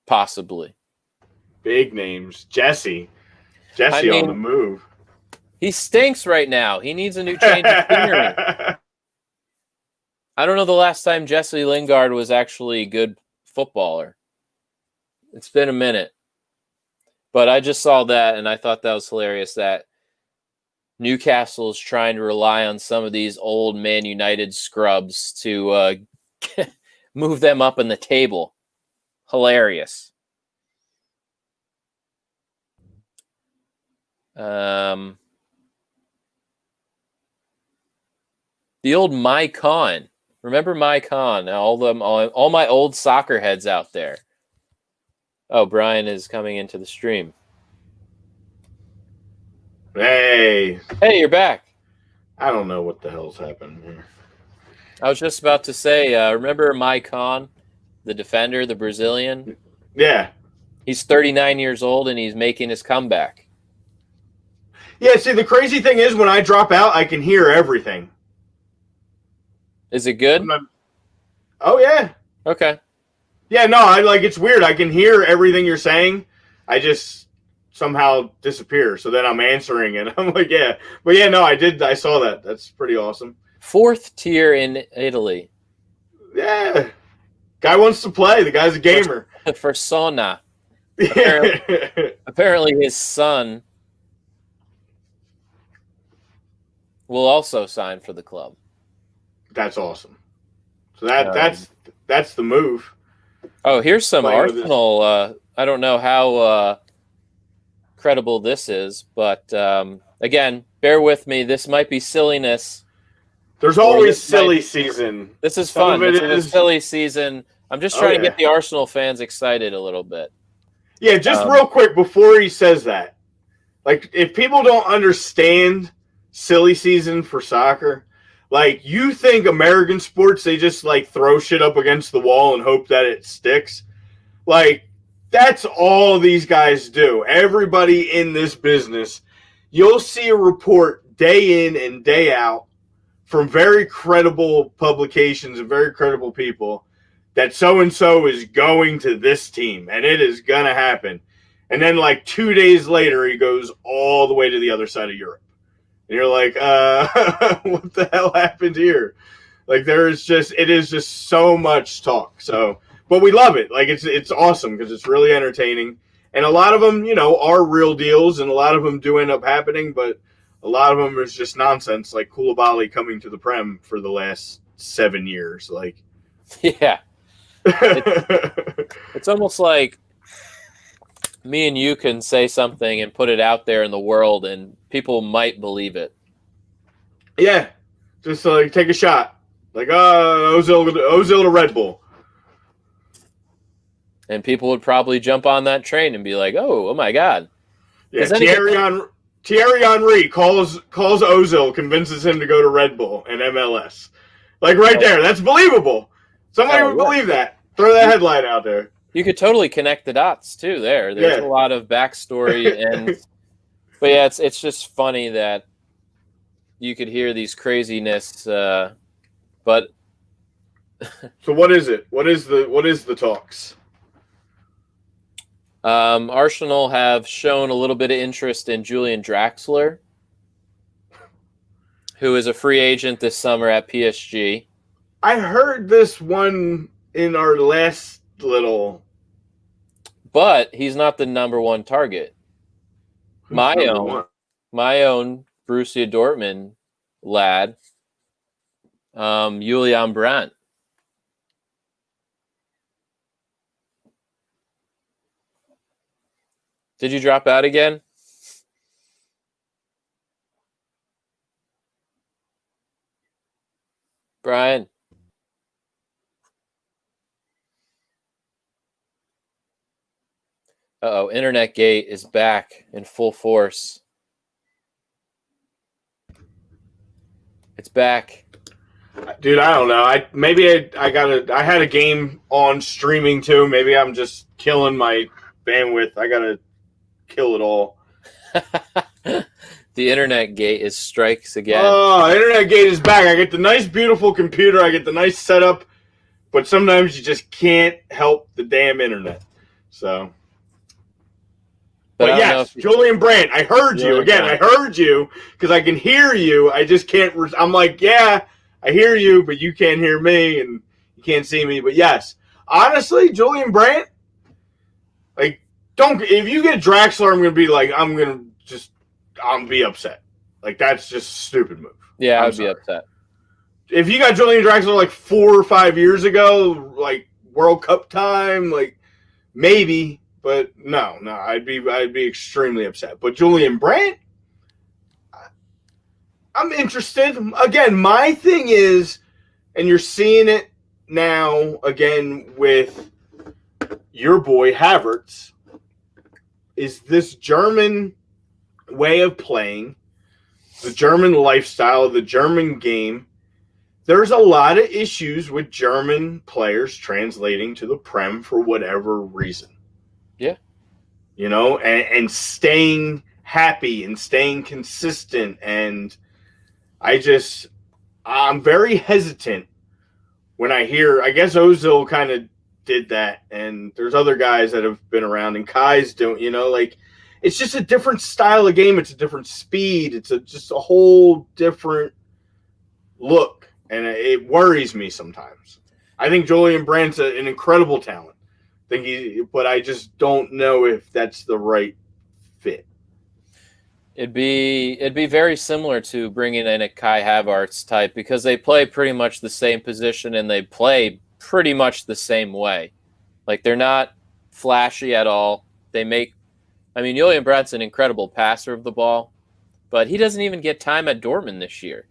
Possibly. Big names. Jesse on the move. He stinks right now. He needs a new change of scenery. I don't know the last time Jesse Lingard was actually a good footballer. It's been a minute. But I just saw that, and I thought that was hilarious that Newcastle is trying to rely on some of these old Man United scrubs to move them up in the table. Hilarious. The old Mycon. Remember Mycon? All my old soccer heads out there. Oh, Brian is coming into the stream. Hey, You're back. I don't know what the hell's happening here. I was just about to say, remember Maicon, the defender, the Brazilian? Yeah. He's 39 years old and he's making his comeback. Yeah, see, the crazy thing is when I drop out, I can hear everything. Is it good? Oh, yeah. Okay. Yeah, no, it's weird. I can hear everything you're saying. I just somehow disappear. So then I'm answering and I'm like, yeah. But yeah, no, I saw that. That's pretty awesome. 4th tier in Italy. Yeah. Guy wants to play. The guy's a gamer. For Sona. Yeah. Apparently his son will also sign for the club. That's awesome. So that's the move. Oh, here's some Playing with Arsenal. I don't know how credible this is, but again, bear with me. This might be silliness. There's always silly season. This is Some fun. of it This is a silly season. I'm just trying to get the Arsenal fans excited a little bit. Yeah, just real quick before he says that. Like, if people don't understand silly season for soccer, like, you think American sports, they just, like, throw shit up against the wall and hope that it sticks. Like, that's all these guys do. Everybody in this business, you'll see a report day in and day out from very credible publications and very credible people that so-and-so is going to this team, and it is going to happen. And then, like, 2 days later, he goes all the way to the other side of Europe. And you're like, what the hell happened here? Like, it is just so much talk. So, but we love it. Like, it's awesome because it's really entertaining. And a lot of them, are real deals, and a lot of them do end up happening, but a lot of them is just nonsense, like Koulibaly coming to the Prem for the last 7 years. Like, yeah. It's almost like me and you can say something and put it out there in the world and people might believe it. Yeah. Just like take a shot. Like, Ozil to Red Bull. And people would probably jump on that train and be like, oh my God. Yeah, Thierry Henry calls Ozil, convinces him to go to Red Bull and MLS. Like right there. That's believable. Somebody would believe that. Throw that headline out there. You could totally connect the dots too. There's a lot of backstory, but yeah, it's just funny that you could hear these craziness. But so what is it? What is the talks? Arsenal have shown a little bit of interest in Julian Draxler, who is a free agent this summer at PSG. I heard this one in our last little... But he's not the number one target. My own Borussia Dortmund lad, Julian Brandt. Did you drop out again? Brian? Uh-oh, Internet Gate is back in full force. It's back. Dude, I don't know. I had a game on streaming too. Maybe I'm just killing my bandwidth. I gotta kill it all. The Internet Gate strikes again. Oh, Internet Gate is back. I get the nice, beautiful computer. I get the nice setup. But sometimes you just can't help the damn internet. So... But yes, Julian Brandt, I heard you. Again, I heard you because I can hear you. I just can't. I'm like, yeah, I hear you, but you can't hear me and you can't see me. But yes, honestly, Julian Brandt, like, if you get Draxler, I'm going to be like, I'm be upset. Like, that's just a stupid move. Yeah, I'd be upset. If you got Julian Draxler like 4 or 5 years ago, like World Cup time, like maybe. But no, I'd be extremely upset. But Julian Brandt, I'm interested. Again, my thing is, and you're seeing it now again with your boy Havertz, is this German way of playing, the German lifestyle, the German game. There's a lot of issues with German players translating to the Prem for whatever reason. Yeah. You know, and staying happy and staying consistent. And I'm very hesitant when I hear, I guess Ozil kind of did that. And there's other guys that have been around, and Kai's don't, like, it's just a different style of game. It's a different speed. It's just a whole different look. And it worries me sometimes. I think Julian Brandt's an incredible talent. But I just don't know if that's the right fit. It'd be very similar to bringing in a Kai Havertz type, because they play pretty much the same position and they play pretty much the same way. Like, they're not flashy at all. Julian Brandt's an incredible passer of the ball, but he doesn't even get time at Dortmund this year.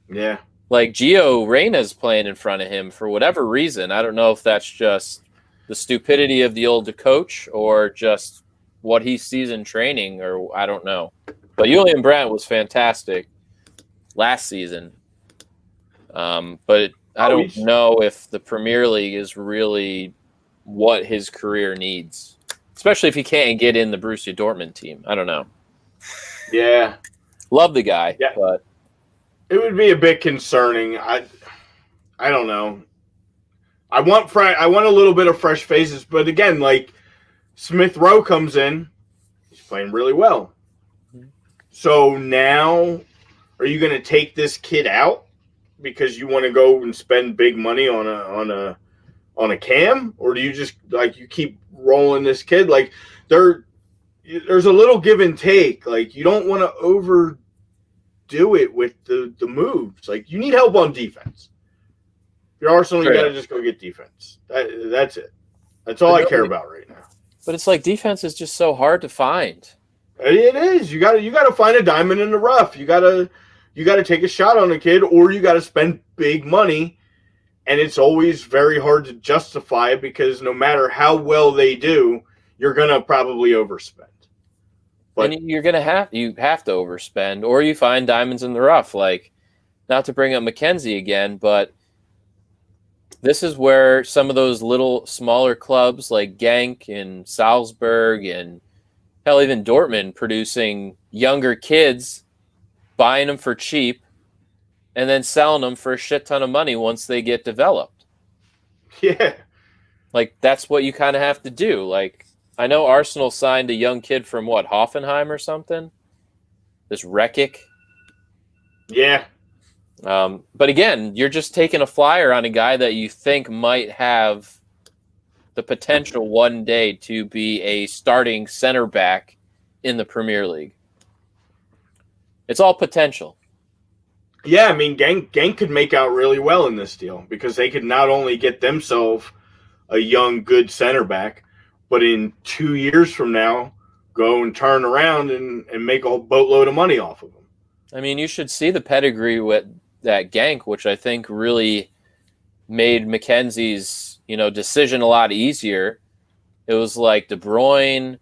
Yeah. Like, Gio Reyna's playing in front of him for whatever reason. I don't know if that's just the stupidity of the old coach or just what he sees in training, or I don't know. But Julian Brandt was fantastic last season. But I don't know if the Premier League is really what his career needs, especially if he can't get in the Borussia Dortmund team. I don't know. Yeah. Love the guy, yeah. But it would be a bit concerning. I don't know. I want a little bit of fresh faces, but again, like, Smith Rowe comes in, he's playing really well. So now, are you going to take this kid out because you want to go and spend big money on a cam, or do you just, like, you keep rolling this kid? Like, there's a little give and take. Like, you don't want to overdo it with the moves. Like, you need help on defense. If you're Arsenal, you got to just go get defense. That's it. That's all I care about right now. But it's like, defense is just so hard to find. It is. You got to find a diamond in the rough. You got to take a shot on a kid, or you got to spend big money, and it's always very hard to justify it because no matter how well they do, you're gonna probably overspend. But and you have to overspend, or you find diamonds in the rough. Like, not to bring up Mckenzie again, but this is where some of those little smaller clubs like Genk and Salzburg and hell, even Dortmund, producing younger kids, buying them for cheap, and then selling them for a shit ton of money once they get developed. Yeah. Like, that's what you kind of have to do. Like, I know Arsenal signed a young kid from, Hoffenheim or something? This Rekic. Yeah. But again, you're just taking a flyer on a guy that you think might have the potential one day to be a starting center back in the Premier League. It's all potential. Yeah, I mean, Genk could make out really well in this deal because they could not only get themselves a young, good center back, but in 2 years from now, go and turn around and make a boatload of money off of them. I mean, you should see the pedigree with that Genk, which I think really made Mckenzie's, decision a lot easier. It was like De Bruyne.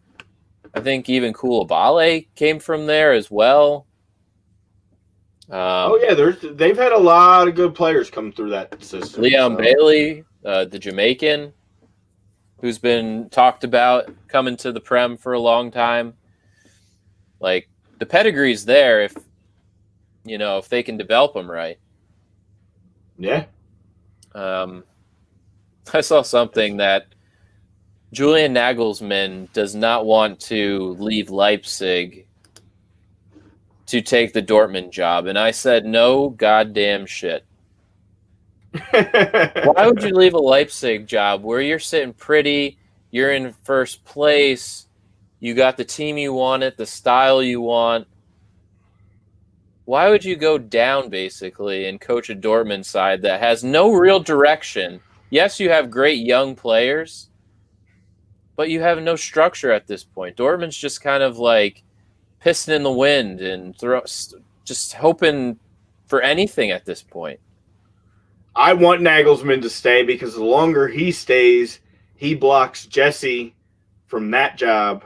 I think even Koulibaly came from there as well. They've had a lot of good players come through that system. Leon Bailey, the Jamaican, who's been talked about coming to the Prem for a long time. Like, the pedigree's there if they can develop them right. Yeah. I saw something that Julian Nagelsmann does not want to leave Leipzig to take the Dortmund job. And I said, no goddamn shit. Why would you leave a Leipzig job where you're sitting pretty, you're in first place, you got the team you wanted, the style you want? Why would you go down, basically, and coach a Dortmund side that has no real direction? Yes, you have great young players, but you have no structure at this point. Dortmund's just kind of like pissing in the wind and just hoping for anything at this point. I want Nagelsmann to stay because the longer he stays, he blocks Jesse from that job,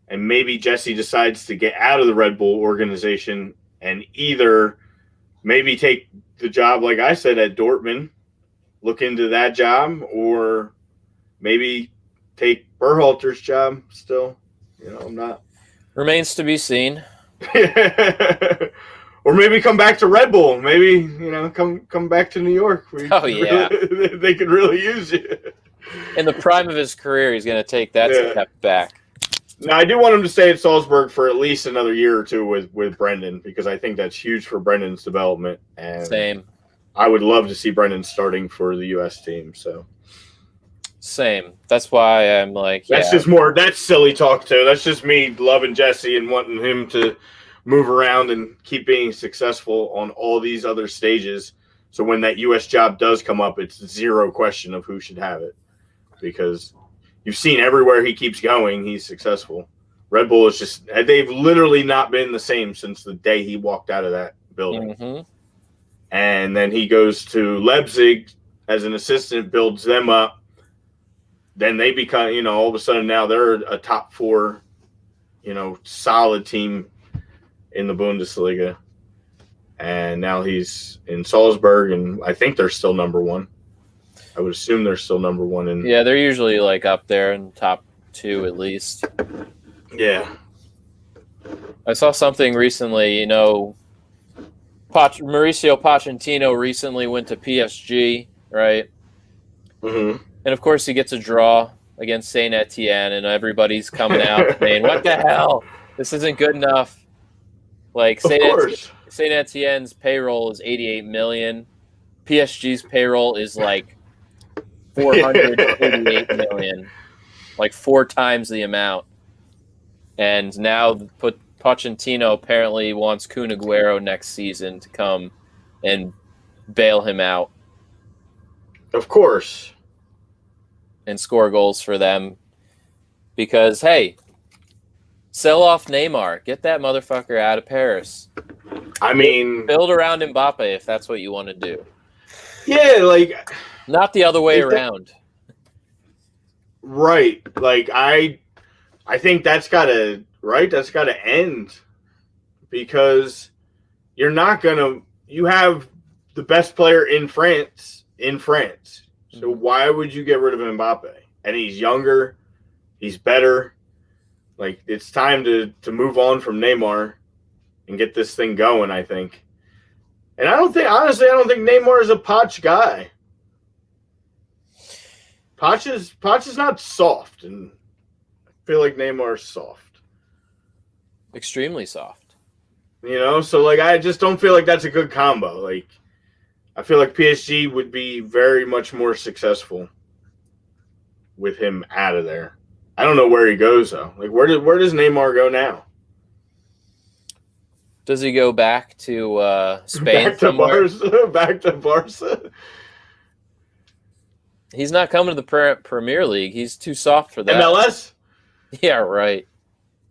and maybe Jesse decides to get out of the Red Bull organization and either maybe take the job, like I said, at Dortmund, look into that job, or maybe take Berhalter's job still. I'm not. Remains to be seen. Or maybe come back to Red Bull. Maybe, come back to New York. Oh, yeah. They could really use you. In the prime of his career, he's going to take that step back. Now, I do want him to stay at Salzburg for at least another year or two with Brendan, because I think that's huge for Brendan's development. And Same. I would love to see Brendan starting for the U.S. team. So Same. That's why I'm like, that's just more. That's silly talk too. That's just me loving Jesse and wanting him to move around and keep being successful on all these other stages. So when that U.S. job does come up, it's zero question of who should have it, because you've seen everywhere he keeps going, he's successful. Red Bull is just, they've literally not been the same since the day he walked out of that building. Mm-hmm. And then he goes to Leipzig as an assistant, builds them up. Then they become, all of a sudden now they're a top 4, solid team in the Bundesliga. And now he's in Salzburg, and I think they're still number 1. I would assume they're still number 1. Yeah, they're usually like up there in top 2 at least. Yeah. I saw something recently, Mauricio Pochettino recently went to PSG, right? Mm-hmm. And of course he gets a draw against Saint Etienne, and everybody's coming out saying, what the hell? This isn't good enough. Like Saint Etienne's payroll is 88 million. PSG's payroll is like 488 million, like 4 times the amount. And now Pochettino apparently wants Kun Aguero next season to come and bail him out. Of course. And score goals for them. Because, hey, sell off Neymar. Get that motherfucker out of Paris. I mean, build around Mbappe if that's what you want to do. Yeah, like, not the other way around. Right. Like I think that's gotta end, because you're not gonna. You have the best player in France. So why would you get rid of Mbappe? And he's younger, he's better. Like, it's time to move on from Neymar and get this thing going, I think. And I don't think Neymar is a Poch guy. Poch is not soft, and I feel like Neymar is soft. Extremely soft. So like I just don't feel like that's a good combo. Like, I feel like PSG would be very much more successful with him out of there. I don't know where he goes though. Like, where does Neymar go now? Does he go back to Spain? Back to Barca. He's not coming to the Premier League. He's too soft for that. MLS? Yeah, right.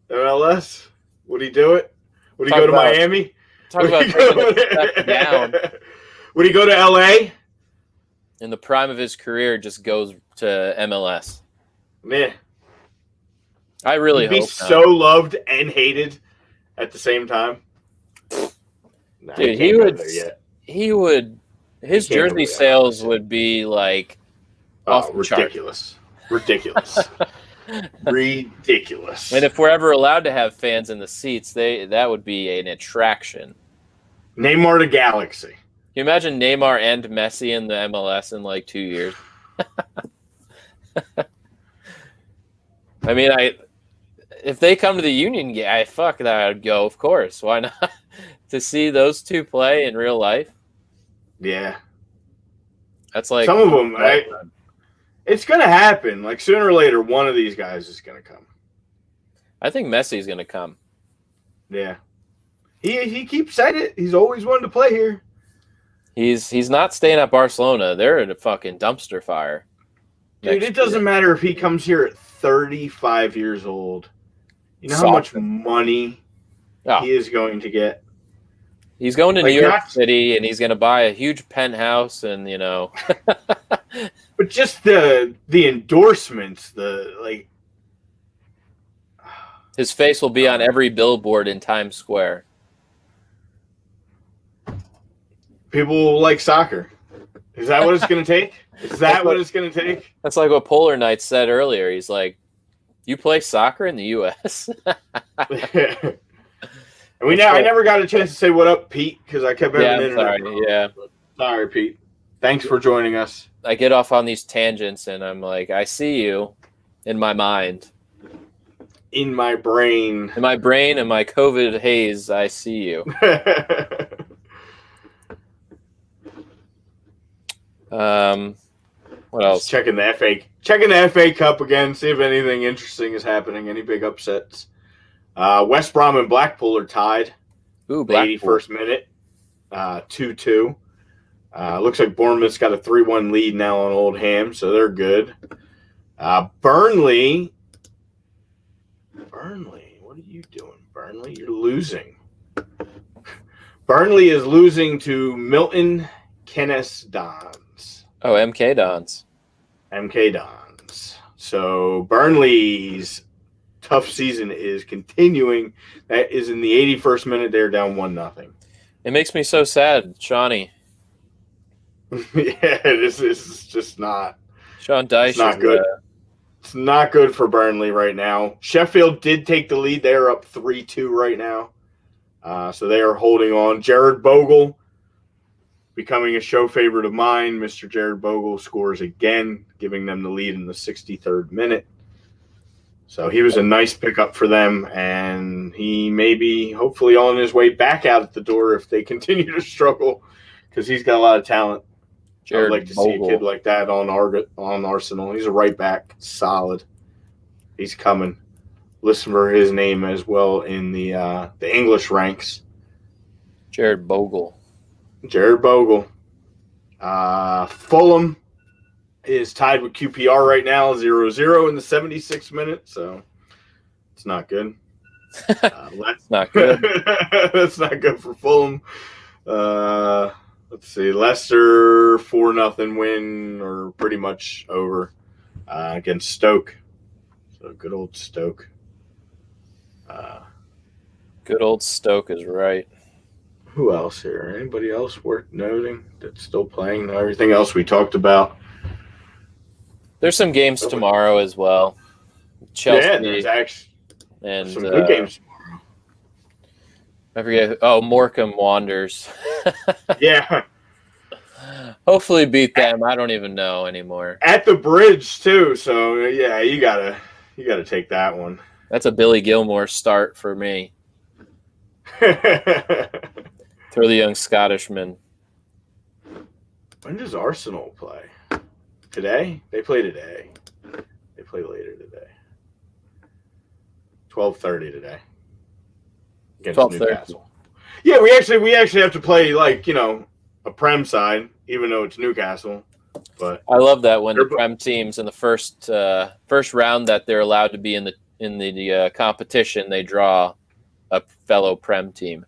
MLS? Would he do it? Would he go to Miami? Talk about taking a step down. Would he go to LA? In the prime of his career, just goes to MLS. Man. I really hope He'd be so loved and hated at the same time. Nah, dude, he would. His jersey sales would be like ridiculous. Ridiculous. Ridiculous. And if we're ever allowed to have fans in the seats, that would be an attraction. Neymar to Galaxy. Can you imagine Neymar and Messi in the MLS in like 2 years? I mean, if they come to the Union, fuck that, I'd go, of course. Why not? To see those two play in real life. Yeah. That's like some of them, right? It's going to happen. Like, sooner or later, one of these guys is going to come. I think Messi's going to come. Yeah. He keeps saying it. He's always wanted to play here. He's not staying at Barcelona. They're in a fucking dumpster fire. Dude, it doesn't matter if he comes here at 35 years old. You know how much money he is going to get? He's going to New York City, and he's going to buy a huge penthouse, and But just the endorsements, His face will be on every billboard in Times Square. People like soccer. Is that what it's going to take? Is that what it's going to take? That's like what Polar Knight said earlier. He's like, "You play soccer in the U.S.?" I never got a chance to say what up, Pete, because I kept having internet. Yeah. Sorry, Pete. Thanks for joining us. I get off on these tangents, and I'm like, I see you in my mind. In my brain. In my brain and my COVID haze, I see you. What else? Just checking the FA Cup again, see if anything interesting is happening. Any big upsets? West Brom and Blackpool are tied. Ooh, the 81st minute, 2-2. Looks like Bournemouth's got a 3-1 lead now on Old Ham, so they're good. Burnley, what are you doing, Burnley? You're losing. Burnley is losing to Milton Keynes Dons. Oh, MK Dons. MK Dons. So Burnley's tough season is continuing. That is in the 81st minute. They're down 1-0. It makes me so sad, Shawnee. Yeah, this is just not. Sean Dyche. It's not good. It's not good for Burnley right now. Sheffield did take the lead. They are up 3-2 right now. So they are holding on. Jared Bogle, becoming a show favorite of mine. Mr. Jared Bogle scores again, giving them the lead in the 63rd minute. So he was a nice pickup for them, and he may be hopefully on his way back out at the door if they continue to struggle, because he's got a lot of talent. Jared I would like to Bogle. see a kid like that on Arsenal. He's a right back, solid. He's coming. Listen for his name as well in the English ranks. Jared Bogle. Jared Bogle. Fulham is tied with QPR right now, 0-0 in the 76th minute, so it's not good. It's not good. That's not good for Fulham. Let's see. Leicester 4-0 win, or pretty much over, against Stoke. So good old Stoke. Good old Stoke is right. Who else here? Anybody else worth noting that's still playing? No, everything else we talked about. There's some games tomorrow as well. Chelsea. Yeah, there's actually and some good games tomorrow. I forget. Oh, Morecambe Wanderers. Yeah. Hopefully beat them. I don't even know anymore. At the Bridge too, so yeah, you gotta take that one. That's a Billy Gilmore start for me. Throw the young Scottishman. When does Arsenal play? Today? They play today. They play later today. 12:30 today. Against 12:30. Newcastle. Yeah, we actually have to play a Prem side, even though it's Newcastle. But I love that when the Prem teams in the first round that they're allowed to be in the competition, they draw a fellow Prem team.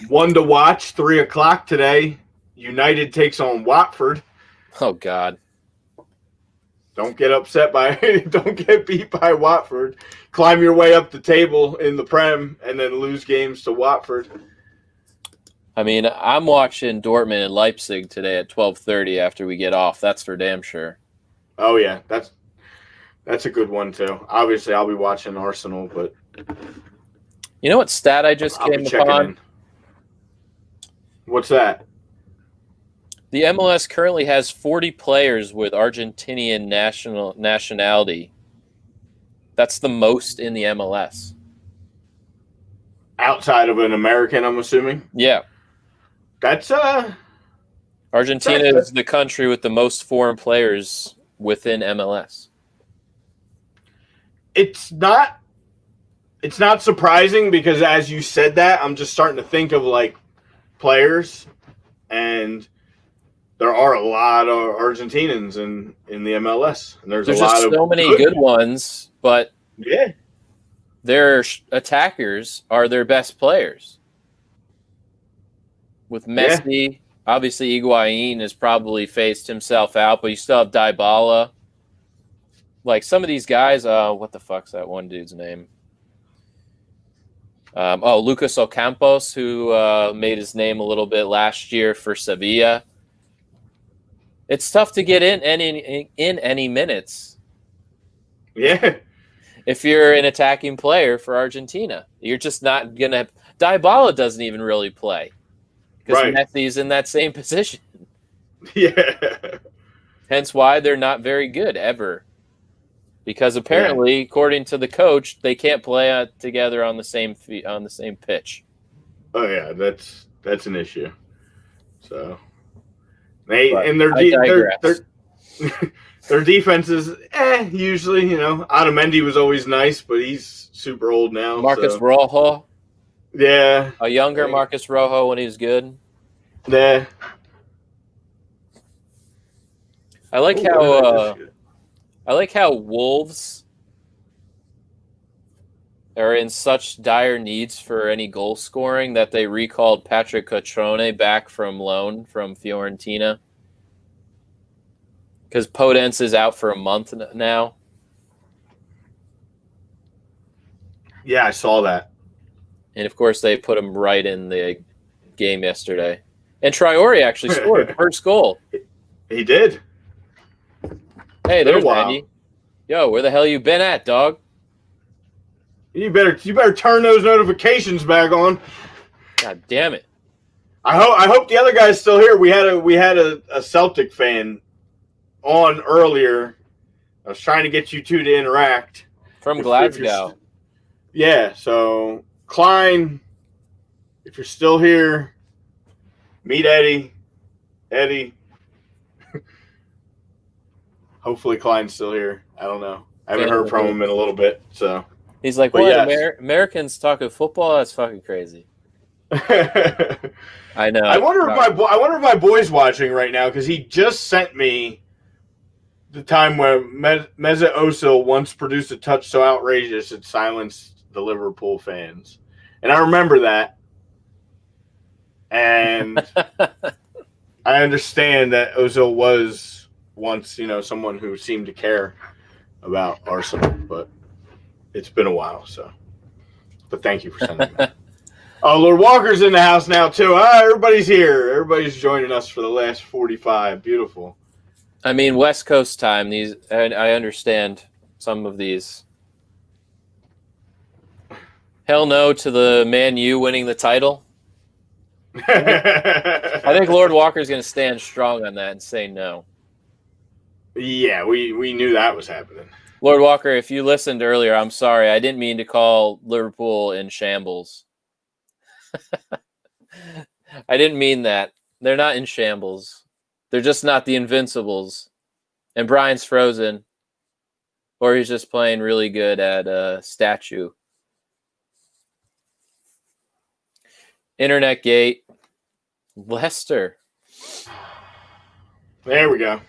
One to watch, 3:00 today. United takes on Watford. Oh God. Don't get don't get beat by Watford. Climb your way up the table in the Prem and then lose games to Watford. I mean, I'm watching Dortmund and Leipzig today at 12:30 after we get off. That's for damn sure. Oh yeah, that's a good one too. Obviously, I'll be watching Arsenal, but you know what stat I just came upon? What's that? The MLS currently has 40 players with Argentinian nationality. That's the most in the MLS. Outside of an American, I'm assuming? Yeah. That's Argentina is the country with the most foreign players within MLS. It's not surprising because as you said that, I'm just starting to think of players, and there are a lot of Argentinians in the MLS, and there's a lot just of so many good ones, but yeah, their attackers are their best players. With Messi, obviously Higuain has probably phased himself out, but you still have Dybala. Some of these guys, what the fuck's that one dude's name? Lucas Ocampos, who made his name a little bit last year for Sevilla. It's tough to get in any minutes. Yeah. If you're an attacking player for Argentina, you're just not going to. Dybala doesn't even really play because Messi's in that same position. Yeah. Hence why they're not very good ever. Because apparently, according to the coach, they can't play together on the same pitch. Oh yeah, that's an issue. So their defense is usually, Otamendi was always nice, but he's super old now. Marcus Rojo. Yeah. A younger Marcus Rojo when he was good. Yeah. I like how Wolves are in such dire needs for any goal scoring that they recalled Patrick Cotrone back from loan from Fiorentina. Because Podence is out for a month now. Yeah, I saw that. And, of course, they put him right in the game yesterday. And Traore actually scored first goal. He did. Hey, there's Andy. Yo, where the hell you been at, dog? You better turn those notifications back on. God damn it. I hope the other guy's still here. We had a Celtic fan on earlier. I was trying to get you two to interact. From Glasgow. Yeah, so Klein, if you're still here, meet Eddie. Eddie. Hopefully Klein's still here. I don't know. I haven't heard from him in a little bit. So he's like, what? Yes. Americans talking football? That's fucking crazy. I know. I wonder if my boy's watching right now because he just sent me the time where Mesut Ozil once produced a touch so outrageous it silenced the Liverpool fans, and I remember that. And I understand that Ozil was once, someone who seemed to care about Arsenal, but it's been a while, so. But thank you for sending that. Oh, Lord Walker's in the house now, too. Everybody's here. Everybody's joining us for the last 45. Beautiful. I mean, West Coast time, I understand some of these. Hell no to the Man U winning the title. I think Lord Walker's going to stand strong on that and say no. Yeah, we knew that was happening. Lord Walker, if you listened earlier, I'm sorry. I didn't mean to call Liverpool in shambles. I didn't mean that. They're not in shambles. They're just not the Invincibles. And Brian's frozen. Or he's just playing really good at Statue. Internet Gate. Leicester. There we go.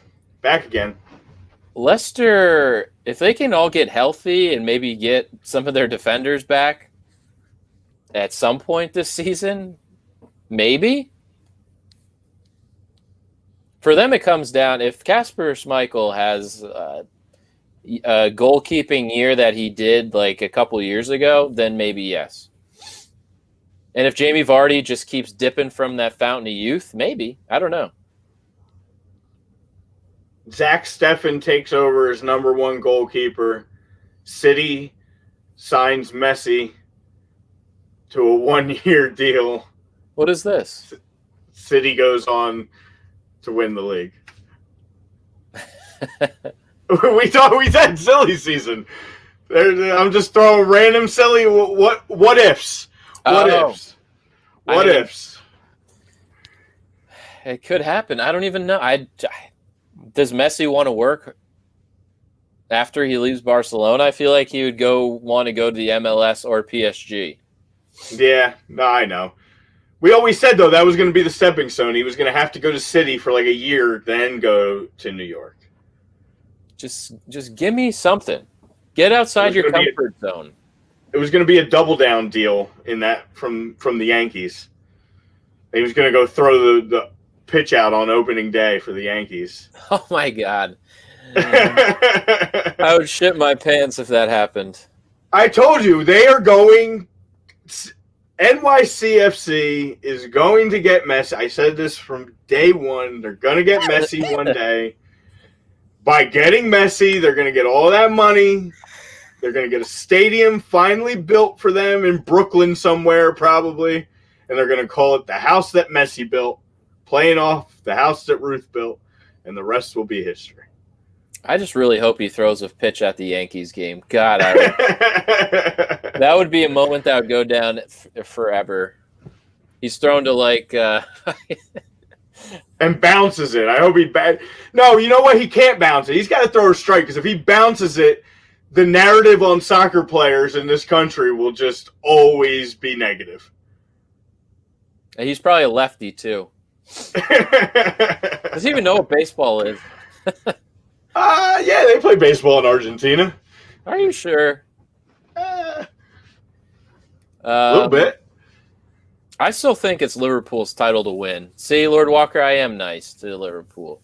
Back again. Leicester, if they can all get healthy and maybe get some of their defenders back at some point this season, maybe. For them, it comes down, if Kasper Schmeichel has a goalkeeping year that he did like a couple years ago, then maybe yes. And if Jamie Vardy just keeps dipping from that fountain of youth, maybe. I don't know. Zach Steffen takes over as number one goalkeeper. City signs Messi to a 1-year deal. What is this? City goes on to win the league. we said silly season. I'm just throwing random silly what ifs. What ifs? It could happen. I don't even know. Does Messi want to work after he leaves Barcelona? I feel like he would want to go to the MLS or PSG. Yeah, no, I know. We always said, though, that was going to be the stepping stone. He was going to have to go to City for like a year, then go to New York. Just give me something. Get outside your comfort zone. It was going to be a double down deal in that from the Yankees. He was going to go throw the pitch out on opening day for the Yankees. Oh, my God. I would shit my pants if that happened. I told you, they are going NYCFC is going to get Messi. I said this from day one. They're going to get Messi one day. By getting Messi, they're going to get all that money. They're going to get a stadium finally built for them in Brooklyn somewhere, probably. And they're going to call it the house that Messi built, playing off the house that Ruth built, and the rest will be history. I just really hope he throws a pitch at the Yankees game. God, that would be a moment that would go down forever. He's thrown to like and bounces it. I hope he No, you know what? He can't bounce it. He's got to throw a strike because if he bounces it, the narrative on soccer players in this country will just always be negative. He's probably a lefty too. Does he even know what baseball is? Yeah, they play baseball in Argentina. Are you sure? A little bit. I still think it's Liverpool's title to win. See, Lord Walker, I am nice to Liverpool.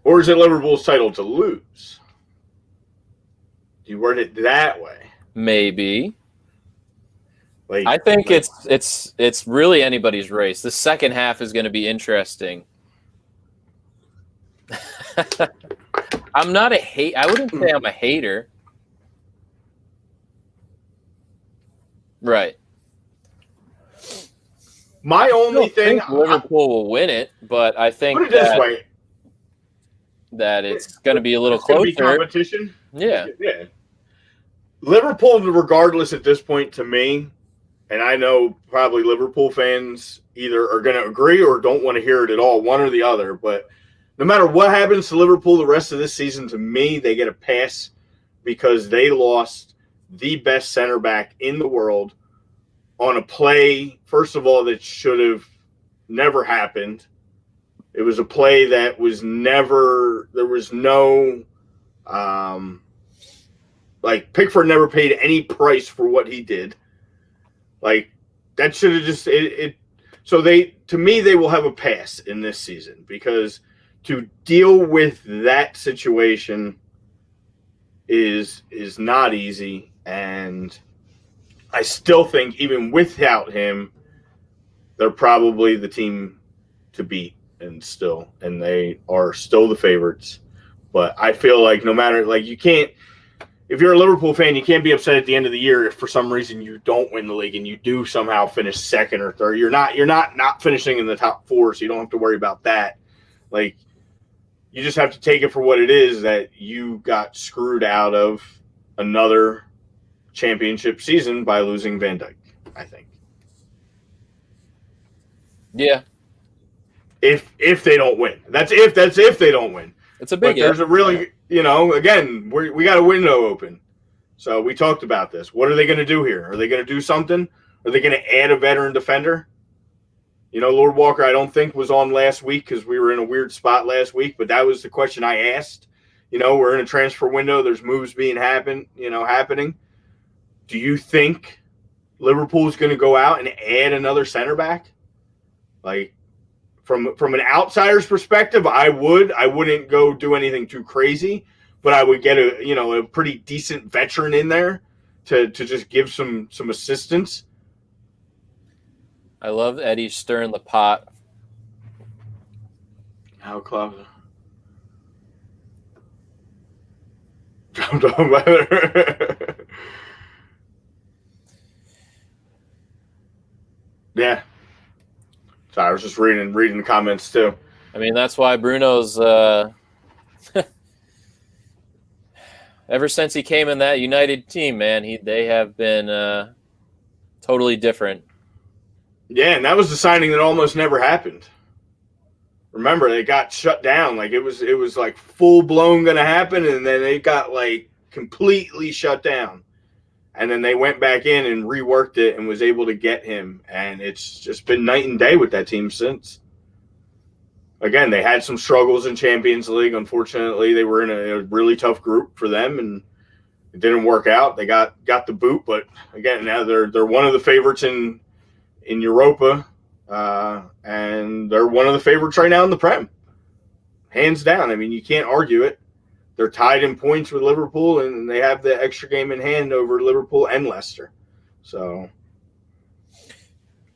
Or is it Liverpool's title to lose? Do you word it that way? Maybe. Like, I think it's really anybody's race. The second half is going to be interesting. I'm not a hate. I wouldn't say I'm a hater. Right. My only thing, Liverpool will win it, but I think put it this way, that it's going to be a little it's gonna closer. be competition. Yeah. Liverpool, regardless at this point, to me, and I know probably Liverpool fans either are going to agree or don't want to hear it at all, one or the other, but no matter what happens to Liverpool the rest of this season, to me, they get a pass because they lost the best center back in the world on a play, first of all, that should have never happened. It was a play that was never – there was no Pickford never paid any price for what he did. Like, that should have just – so to me, they will have a pass in this season because – to deal with that situation is not easy, and I still think even without him, they're probably the team to beat, and they are still the favorites. But I feel like no matter, like, you can't, if you're a Liverpool fan, you can't be upset at the end of the year if for some reason you don't win the league and you do somehow finish second or third. You're not finishing in the top four, so you don't have to worry about that. Like, you just have to take it for what it is that you got screwed out of another championship season by losing Van Dijk, I think. Yeah. If they don't win. That's if they don't win. It's a big But there's a really, again, we got a window open. So we talked about this. What are they going to do here? Are they going to do something? Are they going to add a veteran defender? Lord Walker, I don't think was on last week because we were in a weird spot last week, but that was the question I asked. We're in a transfer window. There's moves being happening. Do you think Liverpool's going to go out and add another center back? Like, from an outsider's perspective, I would. I wouldn't go do anything too crazy, but I would get a pretty decent veteran in there to just give some assistance. I love Eddie stirring the pot. How close? Jumped on weather. Yeah. So I was just reading the comments too. I mean, that's why Bruno's ever since he came in that United team, man, they have been totally different. Yeah, and that was the signing that almost never happened. Remember, they got shut down. Like, it was like full blown going to happen, and then they got like completely shut down. And then they went back in and reworked it and was able to get him. And it's just been night and day with that team since. Again, they had some struggles in Champions League. Unfortunately, they were in a really tough group for them, and it didn't work out. They got the boot, but again, now they're one of the favorites in Europa, and they're one of the favorites right now in the Prem. Hands down. I mean, you can't argue it. They're tied in points with Liverpool, and they have the extra game in hand over Liverpool and Leicester. So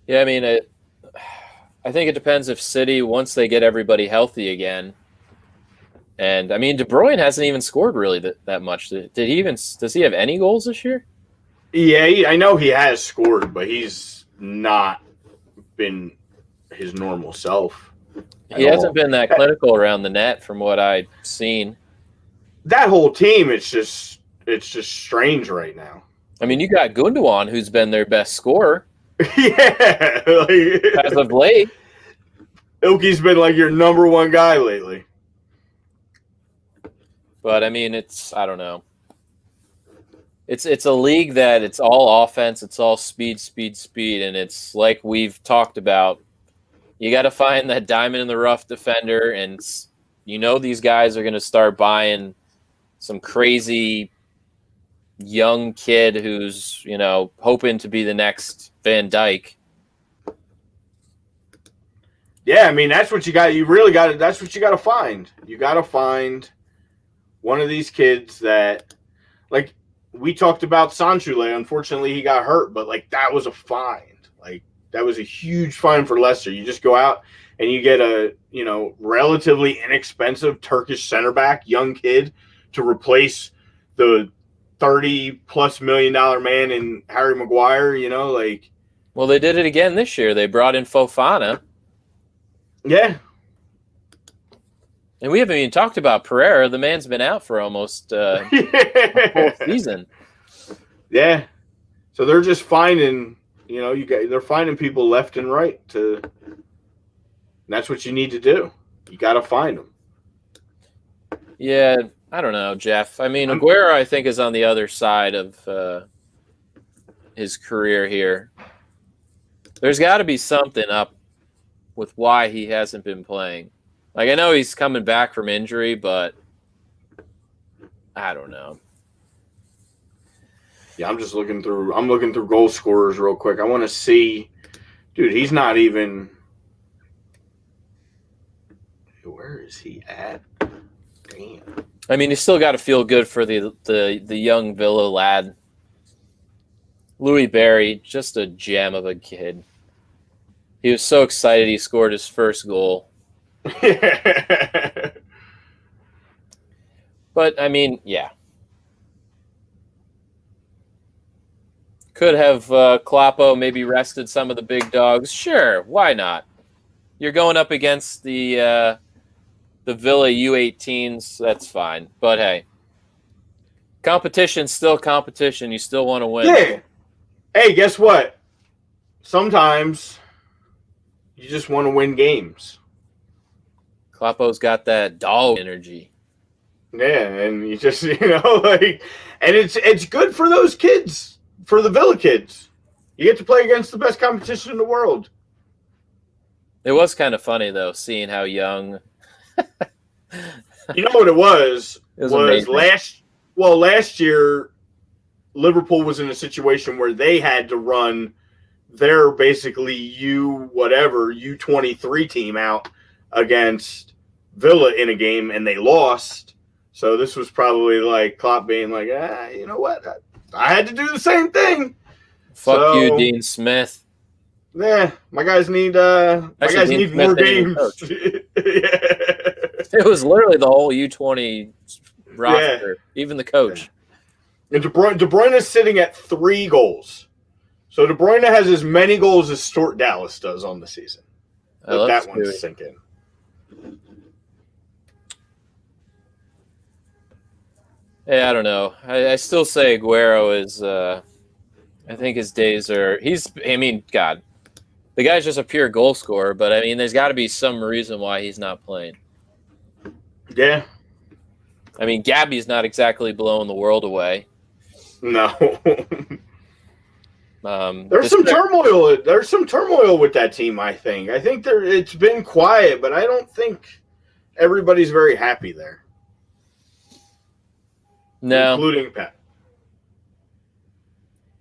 Yeah, I mean, I think it depends if City, once they get everybody healthy again, and I mean, De Bruyne hasn't even scored really that much. Did he even? Does he have any goals this year? Yeah, I know he has scored, but he's not been his normal self. He hasn't been that clinical around the net, from what I've seen. That whole team, it's just strange right now. I mean, you got Gundogan, who's been their best scorer. Yeah, as of late. Ilkey's been like your number one guy lately. But I mean, I don't know. It's a league that it's all offense, it's all speed, and it's like we've talked about. You got to find that diamond in the rough defender, and these guys are going to start buying some crazy young kid who's hoping to be the next Van Dijk. Yeah, I mean that's what you got. You really got to. That's what you got to find. You got to find one of these kids that, like we talked about Sanchule. Unfortunately, he got hurt, but like that was a find. Like that was a huge find for Leicester. You just go out and you get a relatively inexpensive Turkish center back, young kid, to replace the $30+ million man in Harry Maguire. Well, they did it again this year. They brought in Fofana. Yeah. And we haven't even talked about Pereira. The man's been out for almost a full season. Yeah. So they're just finding, they're finding people left and right and that's what you need to do. You got to find them. Yeah, I don't know, Jeff. I mean, Aguero, I think, is on the other side of his career here. There's got to be something up with why he hasn't been playing. Like, I know he's coming back from injury, but I don't know. Yeah, I'm looking through goal scorers real quick. I want to see, dude, he's not even. Where is he at? Damn. I mean, you still got to feel good for the young Villa lad. Louis Barry, just a gem of a kid. He was so excited he scored his first goal. But, I mean, yeah. Could have Kloppo maybe rested some of the big dogs. Sure, why not? You're going up against the Villa U18s. That's fine. But, hey, competition's still competition. You still want to win. Yeah. Hey, guess what? Sometimes you just want to win games. Kloppo's got that dog energy. Yeah, and you just, and it's good for those kids, for the Villa kids. You get to play against the best competition in the world. It was kind of funny, though, seeing how young. You know what it was? It was last year, Liverpool was in a situation where they had to run their basically U23 team out against Villa in a game, and they lost. So this was probably like Klopp being like, you know what? I had to do the same thing. Fuck you, Dean Smith. Yeah, my guys need more games. It was literally the whole U20 roster, even the coach. And De Bruyne is sitting at 3 goals. So De Bruyne has as many goals as Stuart Dallas does on the season. Let that one sink in. Yeah, I don't know. I still say Aguero is. I think his days are. God, the guy's just a pure goal scorer. But I mean, there's got to be some reason why he's not playing. Yeah. I mean, Gabby's not exactly blowing the world away. No. There's some turmoil. There's some turmoil with that team. I think it's been quiet, but I don't think everybody's very happy there. No, including Pep.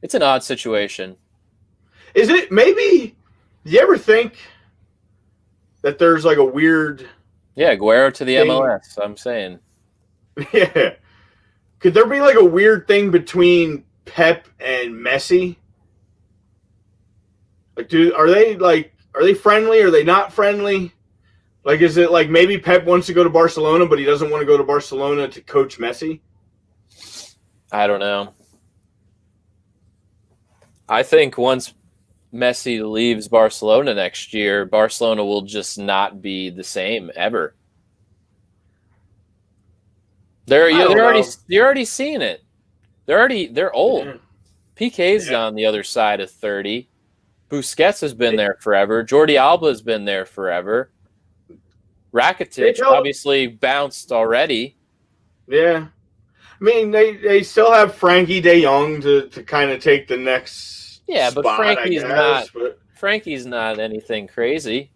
It's an odd situation. Is it? Maybe. Do you ever think that there's like a weird? Yeah, Aguero to the thing? MLS. I'm saying. Yeah. Could there be like a weird thing between Pep and Messi? Are they friendly? Are they not friendly? Like, is it like maybe Pep wants to go to Barcelona, but he doesn't want to go to Barcelona to coach Messi? I don't know. I think once Messi leaves Barcelona next year, Barcelona will just not be the same ever. You're already seeing it. They're old. Yeah. PK's on the other side of 30. Busquets has been there forever. Jordi Alba has been there forever. Rakitic obviously bounced already. Yeah. I mean, they still have Frankie de Jong to kind of take the next but spot, Frankie's not anything crazy.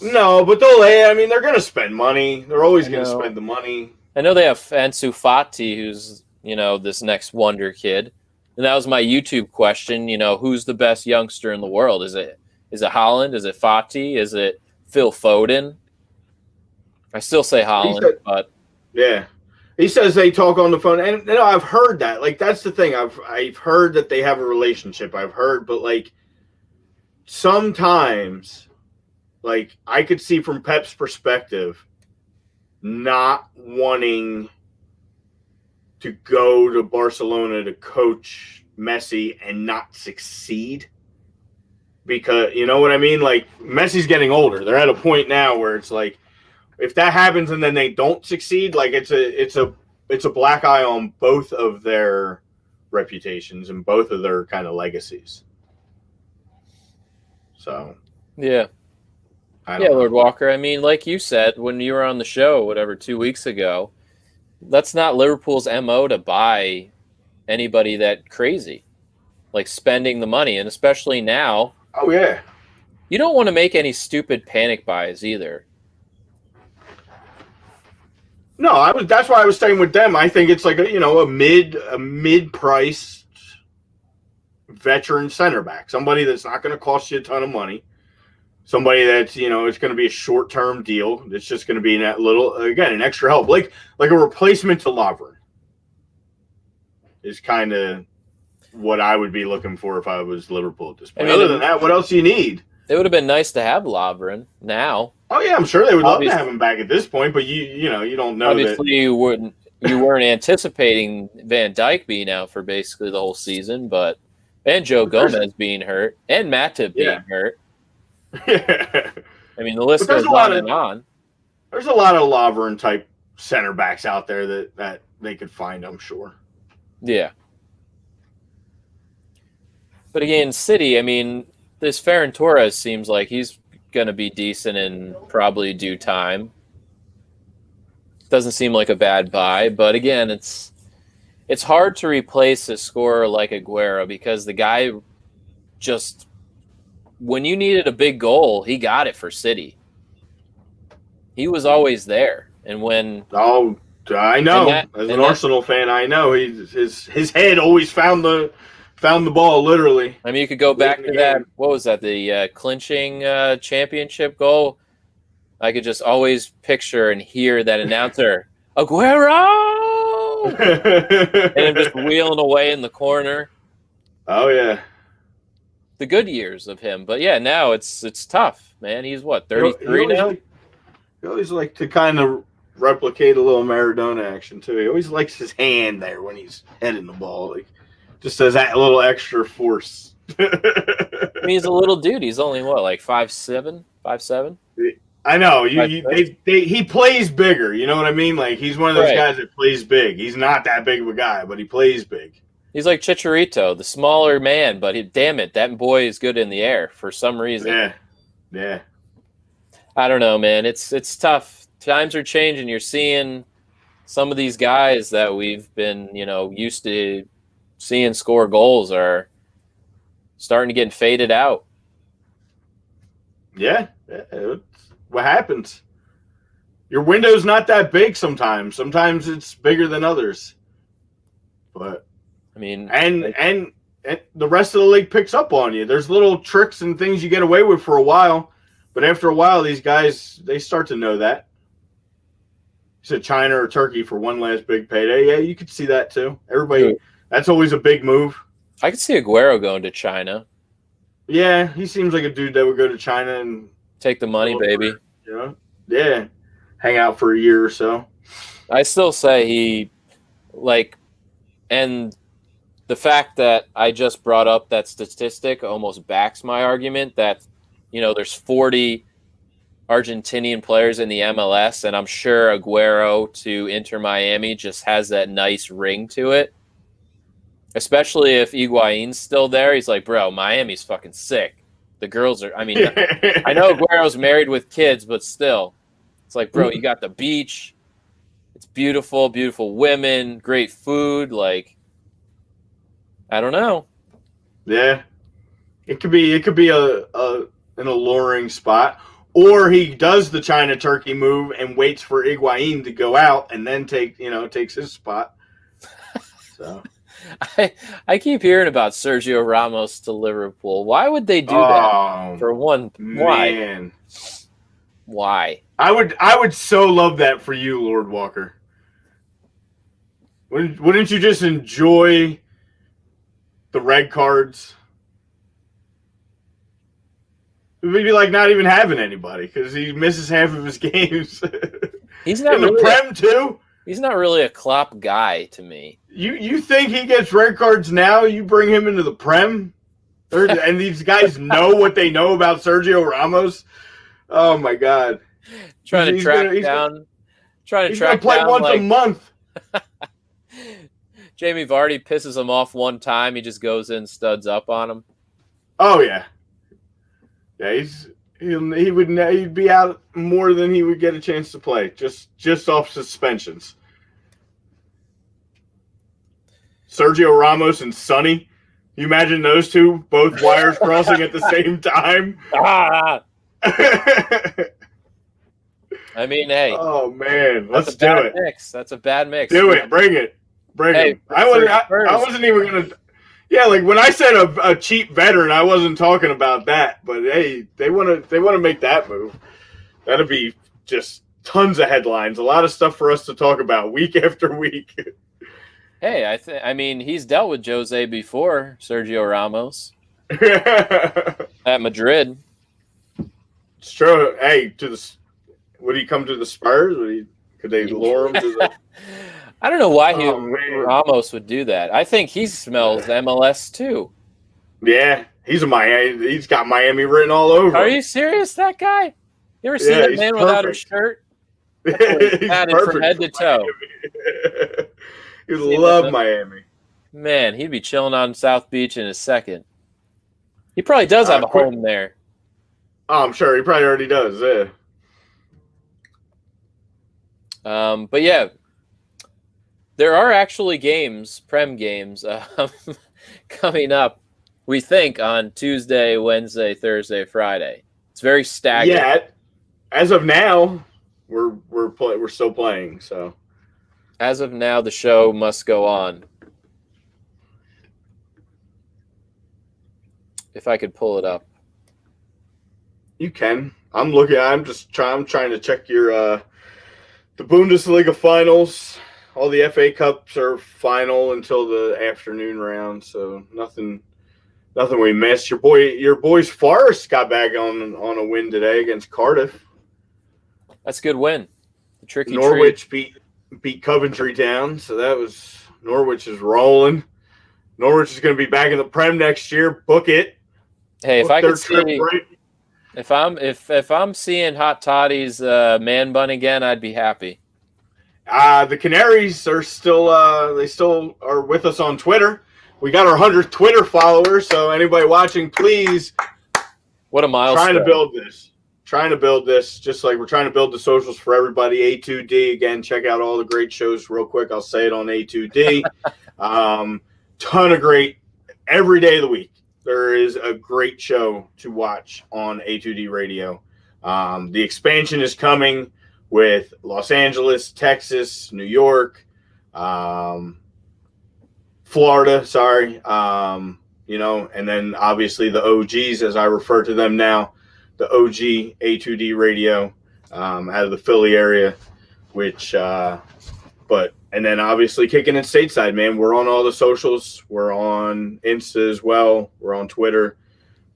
No, but they're going to spend money. They're always going to spend the money. I know they have Ansu Fati, who's, this next wonder kid. And that was my YouTube question, who's the best youngster in the world? Is it Haaland? Is it Fati? Is it Phil Foden? I still say Haaland, but yeah. He says they talk on the phone, and I've heard that. Like, that's the thing. I've heard that they have a relationship. I've heard, but like sometimes, like I could see from Pep's perspective, not wanting to go to Barcelona to coach Messi and not succeed, because you know what I mean. Like Messi's getting older. They're at a point now where it's like, if that happens and then they don't succeed, like it's a black eye on both of their reputations and both of their kind of legacies. So yeah, Lord Walker. I mean, like you said when you were on the show, 2 weeks ago, that's not Liverpool's MO to buy anybody that crazy, like spending the money, and especially now. Oh yeah, you don't want to make any stupid panic buys either. No, that's why I was staying with them. I think it's like a mid-priced veteran center back, somebody that's not going to cost you a ton of money, somebody that's it's going to be a short-term deal. It's just going to be an extra help, like a replacement to Lovren is kind of what I would be looking for if I was Liverpool at this point. Other than that, what else do you need? It would have been nice to have Lovren now. Oh yeah, I'm sure they would love to have him back at this point, but you don't know. Obviously, you weren't anticipating Van Dijk being out for basically the whole season, and Joe Gomez being hurt, and Matip being hurt. Yeah. I mean, the list goes on and on. There's a lot of Lovren type center backs out there that they could find, I'm sure. Yeah. But again, City, I mean, this Ferran Torres seems like he's going to be decent in probably due time. Doesn't seem like a bad buy, but again, it's hard to replace a scorer like Aguero because the guy just, when you needed a big goal, he got it for City. He was always there, and when I know as an Arsenal fan, I know his head always found the ball, literally. I mean, you could go back to that. What was that? The clinching championship goal. I could just always picture and hear that announcer, Aguero, and him just wheeling away in the corner. Oh yeah, the good years of him. But yeah, now it's tough, man. He's what, 33 now? He always like to kind of replicate a little Maradona action too. He always likes his hand there when he's heading the ball. Like, just as that little extra force. I mean, he's a little dude. He's only what, like 5'7"? 5'7"? I know. He plays bigger. You know what I mean? Like, he's one of those guys that plays big. He's not that big of a guy, but he plays big. He's like Chicharito, the smaller man, but damn it, that boy is good in the air for some reason. Yeah. I don't know, man. It's tough. Times are changing. You're seeing some of these guys that we've been, used to seeing score goals are starting to get faded out. Yeah. What happens? Your window's not that big sometimes. Sometimes it's bigger than others. But I mean, and the rest of the league picks up on you. There's little tricks and things you get away with for a while, but after a while, these guys, they start to know that. You said China or Turkey for one last big payday. Yeah, you could see that too. Everybody, that's always a big move. I could see Aguero going to China. Yeah, he seems like a dude that would go to China and Take the money, baby. You know, yeah, hang out for a year or so. I still say and the fact that I just brought up that statistic almost backs my argument that, there's 40 Argentinian players in the MLS, and I'm sure Aguero to Inter Miami just has that nice ring to it. Especially if Higuain's still there. He's like, bro, Miami's fucking sick. The girls are, I know Aguero's married with kids, but still. It's like, bro, you got the beach. It's beautiful, beautiful women, great food. Like, I don't know. Yeah. It could be an alluring spot. Or he does the China Turkey move and waits for Higuain to go out and then takes his spot. So I keep hearing about Sergio Ramos to Liverpool. Why would they do that? For one, man. Why? I would so love that for you, Lord Walker. Wouldn't you just enjoy the red cards? It would be like not even having anybody because he misses half of his games. He's not in the Prem too. He's not really a Klopp guy to me. You think he gets red cards now? You bring him into the Prem, and these guys know what they know about Sergio Ramos. Oh my God! Trying to track down play once a month. Jamie Vardy pisses him off one time. He just goes in, studs up on him. Oh yeah, yeah. He'd be out more than he would get a chance to play just off suspensions. Sergio Ramos and Sonny. You imagine those two, both wires crossing at the same time? I mean, hey. Oh, man. Let's do it. That's a bad mix. Do it. Bring it. Bring it. I wasn't even going to. Yeah, like when I said a cheap veteran, I wasn't talking about that. But, hey, they want to make that move. That'd be just tons of headlines. A lot of stuff for us to talk about week after week. Hey, I mean, he's dealt with Jose before, Sergio Ramos. At Madrid. It's true. Hey, would he come to the Spurs? Could they lure him to the... I don't know why Ramos would do that. I think he smells MLS too. Yeah, he's got Miami written all over. Are you serious, that guy? You ever seen that man without a shirt? He's perfect from head to toe. He love Miami. Man, he'd be chilling on South Beach in a second. He probably does have a home there. Oh, I'm sure he probably already does. Yeah. But yeah, there are actually Prem games, coming up. We think on Tuesday, Wednesday, Thursday, Friday. It's very staggered. Yeah. As of now, we're still playing. So. As of now, the show must go on. If I could pull it up. You can. I'm trying to check your the Bundesliga finals. All the FA Cups are final until the afternoon round, so nothing we missed. Your boys Forest got back on a win today against Cardiff. That's a good win. The tricky Norwich beat Coventry down, so that was Norwich is rolling. Norwich is going to be back in the Prem next year. Book it. Hey, if I could see, if I'm seeing Hot Toddy's man bun again, I'd be happy. The Canaries are still they still are with us on Twitter. We got our 100th Twitter follower, so anybody watching, please. What a milestone! Trying to build this, just like we're trying to build the socials for everybody. A2D, again, check out all the great shows real quick. I'll say it on A2D. Ton of great, every day of the week. There is a great show to watch on A2D Radio. The expansion is coming with Los Angeles, Texas, New York, Florida, and then obviously the OGs, as I refer to them now. The OG A2D Radio out of the Philly area, and then obviously Kickin in Stateside, man. We're on all the socials. We're on Insta as well. We're on Twitter.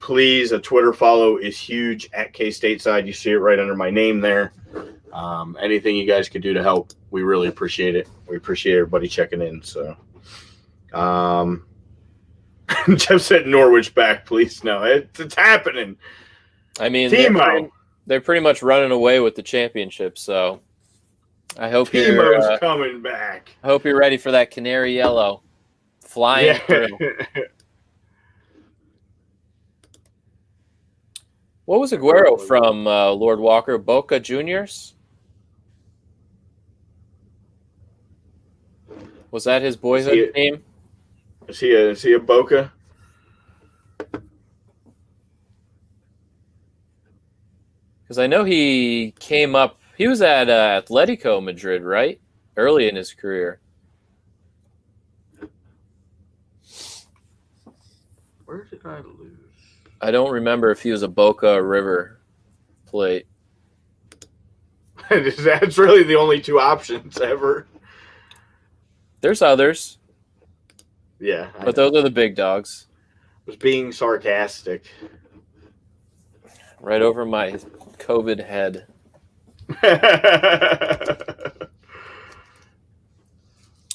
please, a Twitter follow is huge at Stateside. You see it right under my name there. Anything you guys could do to help, we really appreciate it. We appreciate everybody checking in. So, Jeff said Norwich back, please. No, it's happening. I mean, Timo. they're pretty much running away with the championship. So, I hope Timo's coming back. I hope you're ready for that canary yellow flying through. What was Aguero from, Lord Walker? Boca Juniors? Was that his boyhood team? Is he a Boca? Because I know he came up. He was at Atletico Madrid, right? Early in his career. Where did I lose? I don't remember if he was a Boca or River Plate. That's really the only two options ever. There's others. Yeah. But those are the big dogs. I was being sarcastic. Right over my COVID head.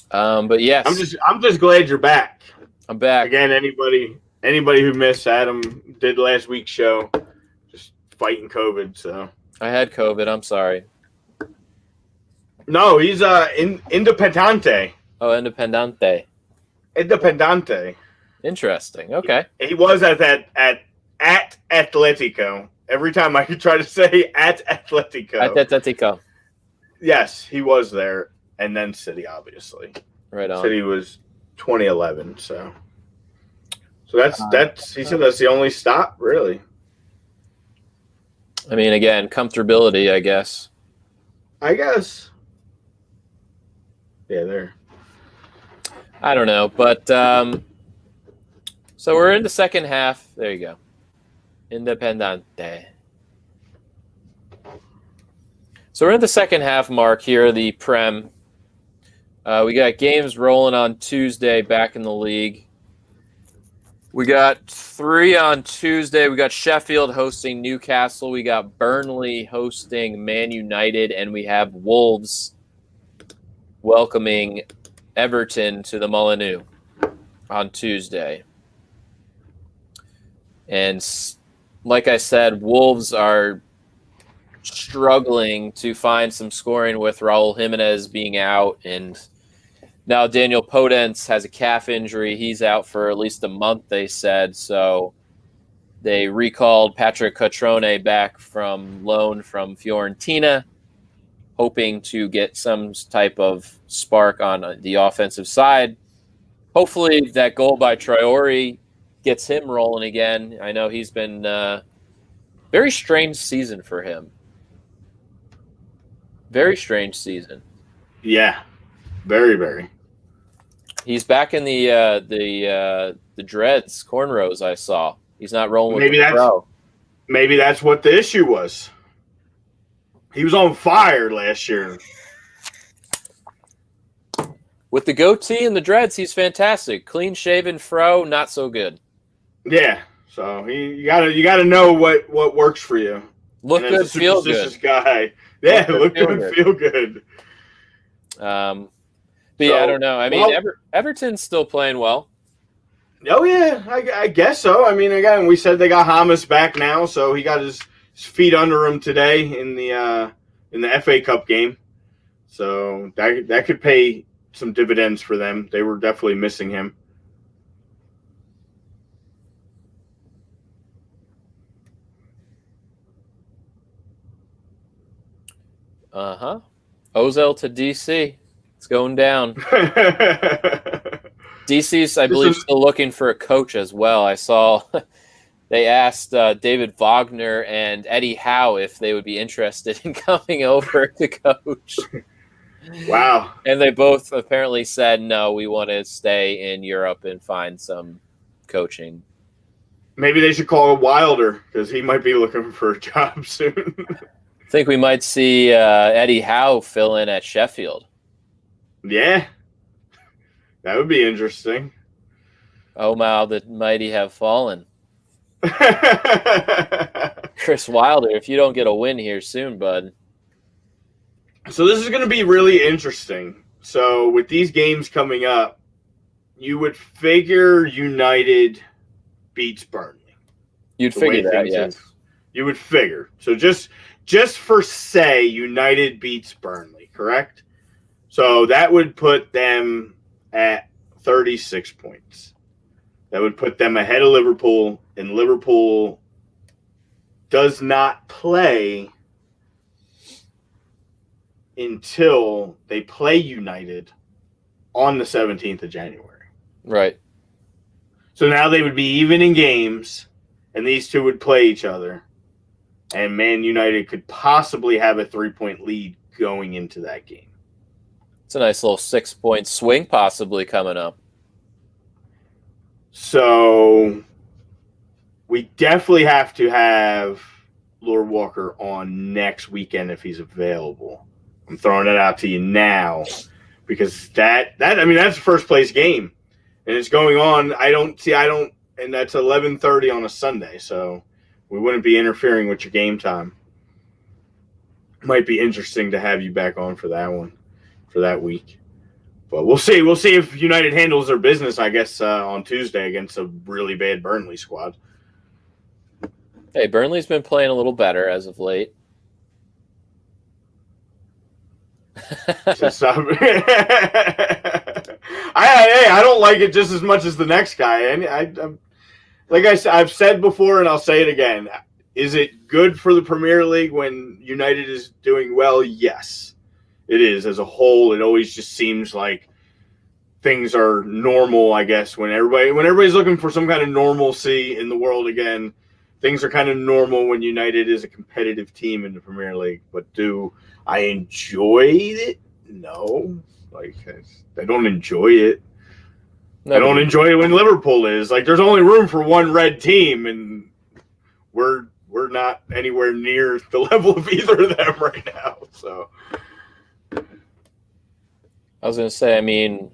But yes. I'm just glad you're back. I'm back. Again, anybody who missed Adam did last week's show, just fighting COVID. So I had COVID. I'm sorry. No, he's Independiente. Oh, Independiente. Independiente. Interesting. Okay. He was at Atletico. Every time I could try to say at Atletico. At Atletico. Yes, he was there, and then City, obviously. Right on. City was 2011. So that's he said that's the only stop, really. I mean, again, comfortability, I guess. I guess. Yeah, there. I don't know, but so we're in the second half. There you go. Independiente. So we're in the second half mark here, the Prem. We got games rolling on Tuesday back in the league. We got 3 on Tuesday. We got Sheffield hosting Newcastle. We got Burnley hosting Man United. And we have Wolves welcoming Everton to the Molineux on Tuesday. And like I said, Wolves are struggling to find some scoring with Raul Jimenez being out, and now Daniel Podence has a calf injury. He's out for at least a month, they said. So they recalled Patrick Cutrone back from loan from Fiorentina, hoping to get some type of spark on the offensive side. Hopefully that goal by Traore gets him rolling again. I know he's been very strange season for him. Very strange season. Yeah, very, very. He's back in the dreads, cornrows. I saw he's not rolling with the pro. Maybe that's what the issue was. He was on fire last year. With the goatee and the dreads, he's fantastic. Clean shaven fro, not so good. Yeah, so you gotta know what works for you. Look good, feel good. Guy. Yeah, look good, feel good. But yeah, I don't know. I mean, Everton's still playing well. Oh yeah, I guess so. I mean, again, we said they got Hamas back now, so he got his feet under him today in the FA Cup game. So that could pay some dividends for them. They were definitely missing him. Uh-huh. Ozil to DC. It's going down. DC's, I believe, still looking for a coach as well. I saw they asked David Wagner and Eddie Howe if they would be interested in coming over to coach. Wow. And they both apparently said, no, we want to stay in Europe and find some coaching. Maybe they should call Wilder because he might be looking for a job soon. I think we might see Eddie Howe fill in at Sheffield. Yeah. That would be interesting. Oh, wow, the mighty have fallen. Chris Wilder, if you don't get a win here soon, bud. So this is going to be really interesting. So with these games coming up, you would figure United beats Burnley. You'd figure that, yes. You would figure. So just for say, United beats Burnley, correct? So that would put them at 36 points. That would put them ahead of Liverpool, and Liverpool does not play until they play United on the 17th of January. Right. So now they would be even in games, and these two would play each other, and Man United could possibly have a 3-point lead going into that game. It's a nice little 6-point swing possibly coming up. So we definitely have to have Lord Walker on next weekend if he's available. I'm throwing it out to you now because that's the first place game, and it's going on. And that's 11:30 on a Sunday, so we wouldn't be interfering with your game time. Might be interesting to have you back on for that one, for that week. But we'll see. We'll see if United handles their business, I guess, on Tuesday against a really bad Burnley squad. Hey, Burnley's been playing a little better as of late. I don't like it just as much as the next guy. And like I said, I've said before, and I'll say it again. Is it good for the Premier League when United is doing well? Yes, it is. As a whole, it always just seems like things are normal, I guess, when everybody's looking for some kind of normalcy in the world again. Things are kind of normal when United is a competitive team in the Premier League. But do I enjoy it? No. Like, I don't enjoy it. No, I don't enjoy it when Liverpool is. Like, there's only room for one red team, and we're not anywhere near the level of either of them right now. So I was going to say, I mean,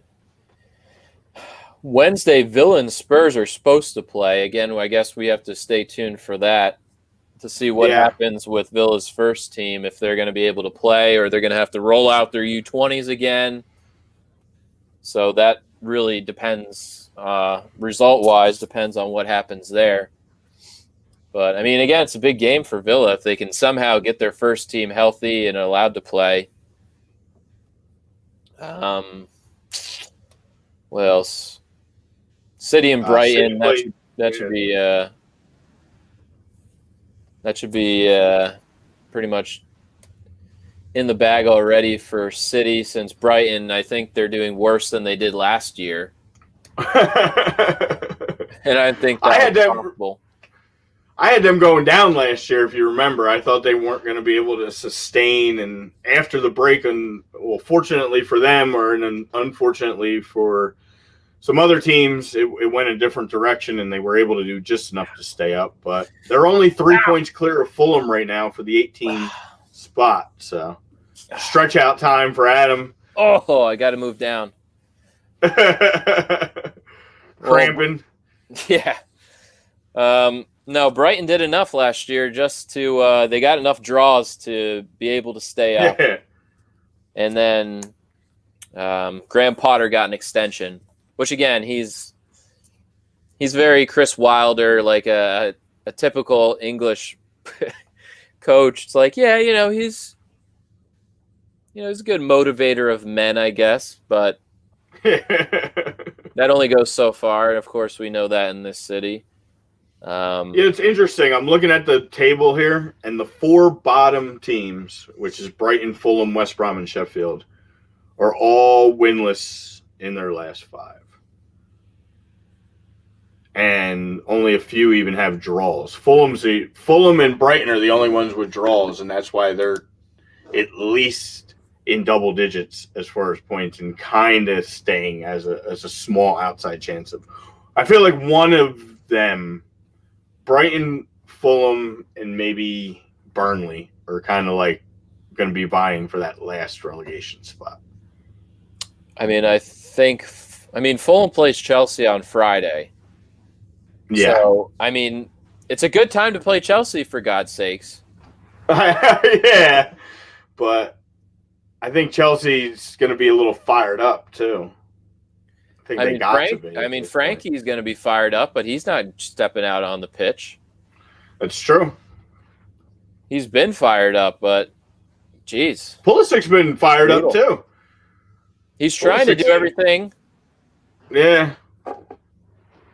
Wednesday, Villa and Spurs are supposed to play. Again, I guess we have to stay tuned for that to see what happens with Villa's first team, if they're going to be able to play or they're going to have to roll out their U20s again. So that really depends, result-wise, depends on what happens there. But, I mean, again, it's a big game for Villa. If they can somehow get their first team healthy and allowed to play. What else? City and Brighton, that should be pretty much in the bag already for City, since Brighton, I think they're doing worse than they did last year. And I think that's possible. I had them going down last year, if you remember. I thought they weren't going to be able to sustain, and after the break, and well, fortunately for them, or unfortunately for some other teams, it went a different direction, and they were able to do just enough to stay up. But they're only 3 points clear of Fulham right now for the 18 spot. So stretch out time for Adam. Oh, I got to move down. Cramping. Yeah. No, Brighton did enough last year just to they got enough draws to be able to stay up. And then Graham Potter got an extension, which again, he's very Chris Wilder, like a typical English coach. It's like, he's a good motivator of men, I guess, but that only goes so far. And of course, we know that in this city. It's interesting. I'm looking at the table here, and the 4 bottom teams, which is Brighton, Fulham, West Brom, and Sheffield, are all winless in their last 5. And only a few even have draws. Fulham and Brighton are the only ones with draws, and that's why they're at least in double digits as far as points, and kind of staying as a small outside chance of. I feel like one of them, Brighton, Fulham, and maybe Burnley, are kind of like going to be vying for that last relegation spot. I mean, Fulham plays Chelsea on Friday. Yeah. So, I mean, It's a good time to play Chelsea, for God's sakes. Yeah, but I think Chelsea's going to be a little fired up too. I think they got to be. I mean, Frankie's going to be fired up, but he's not stepping out on the pitch. That's true. He's been fired up, but geez, Pulisic's been fired up too. He's trying to do everything. Yeah.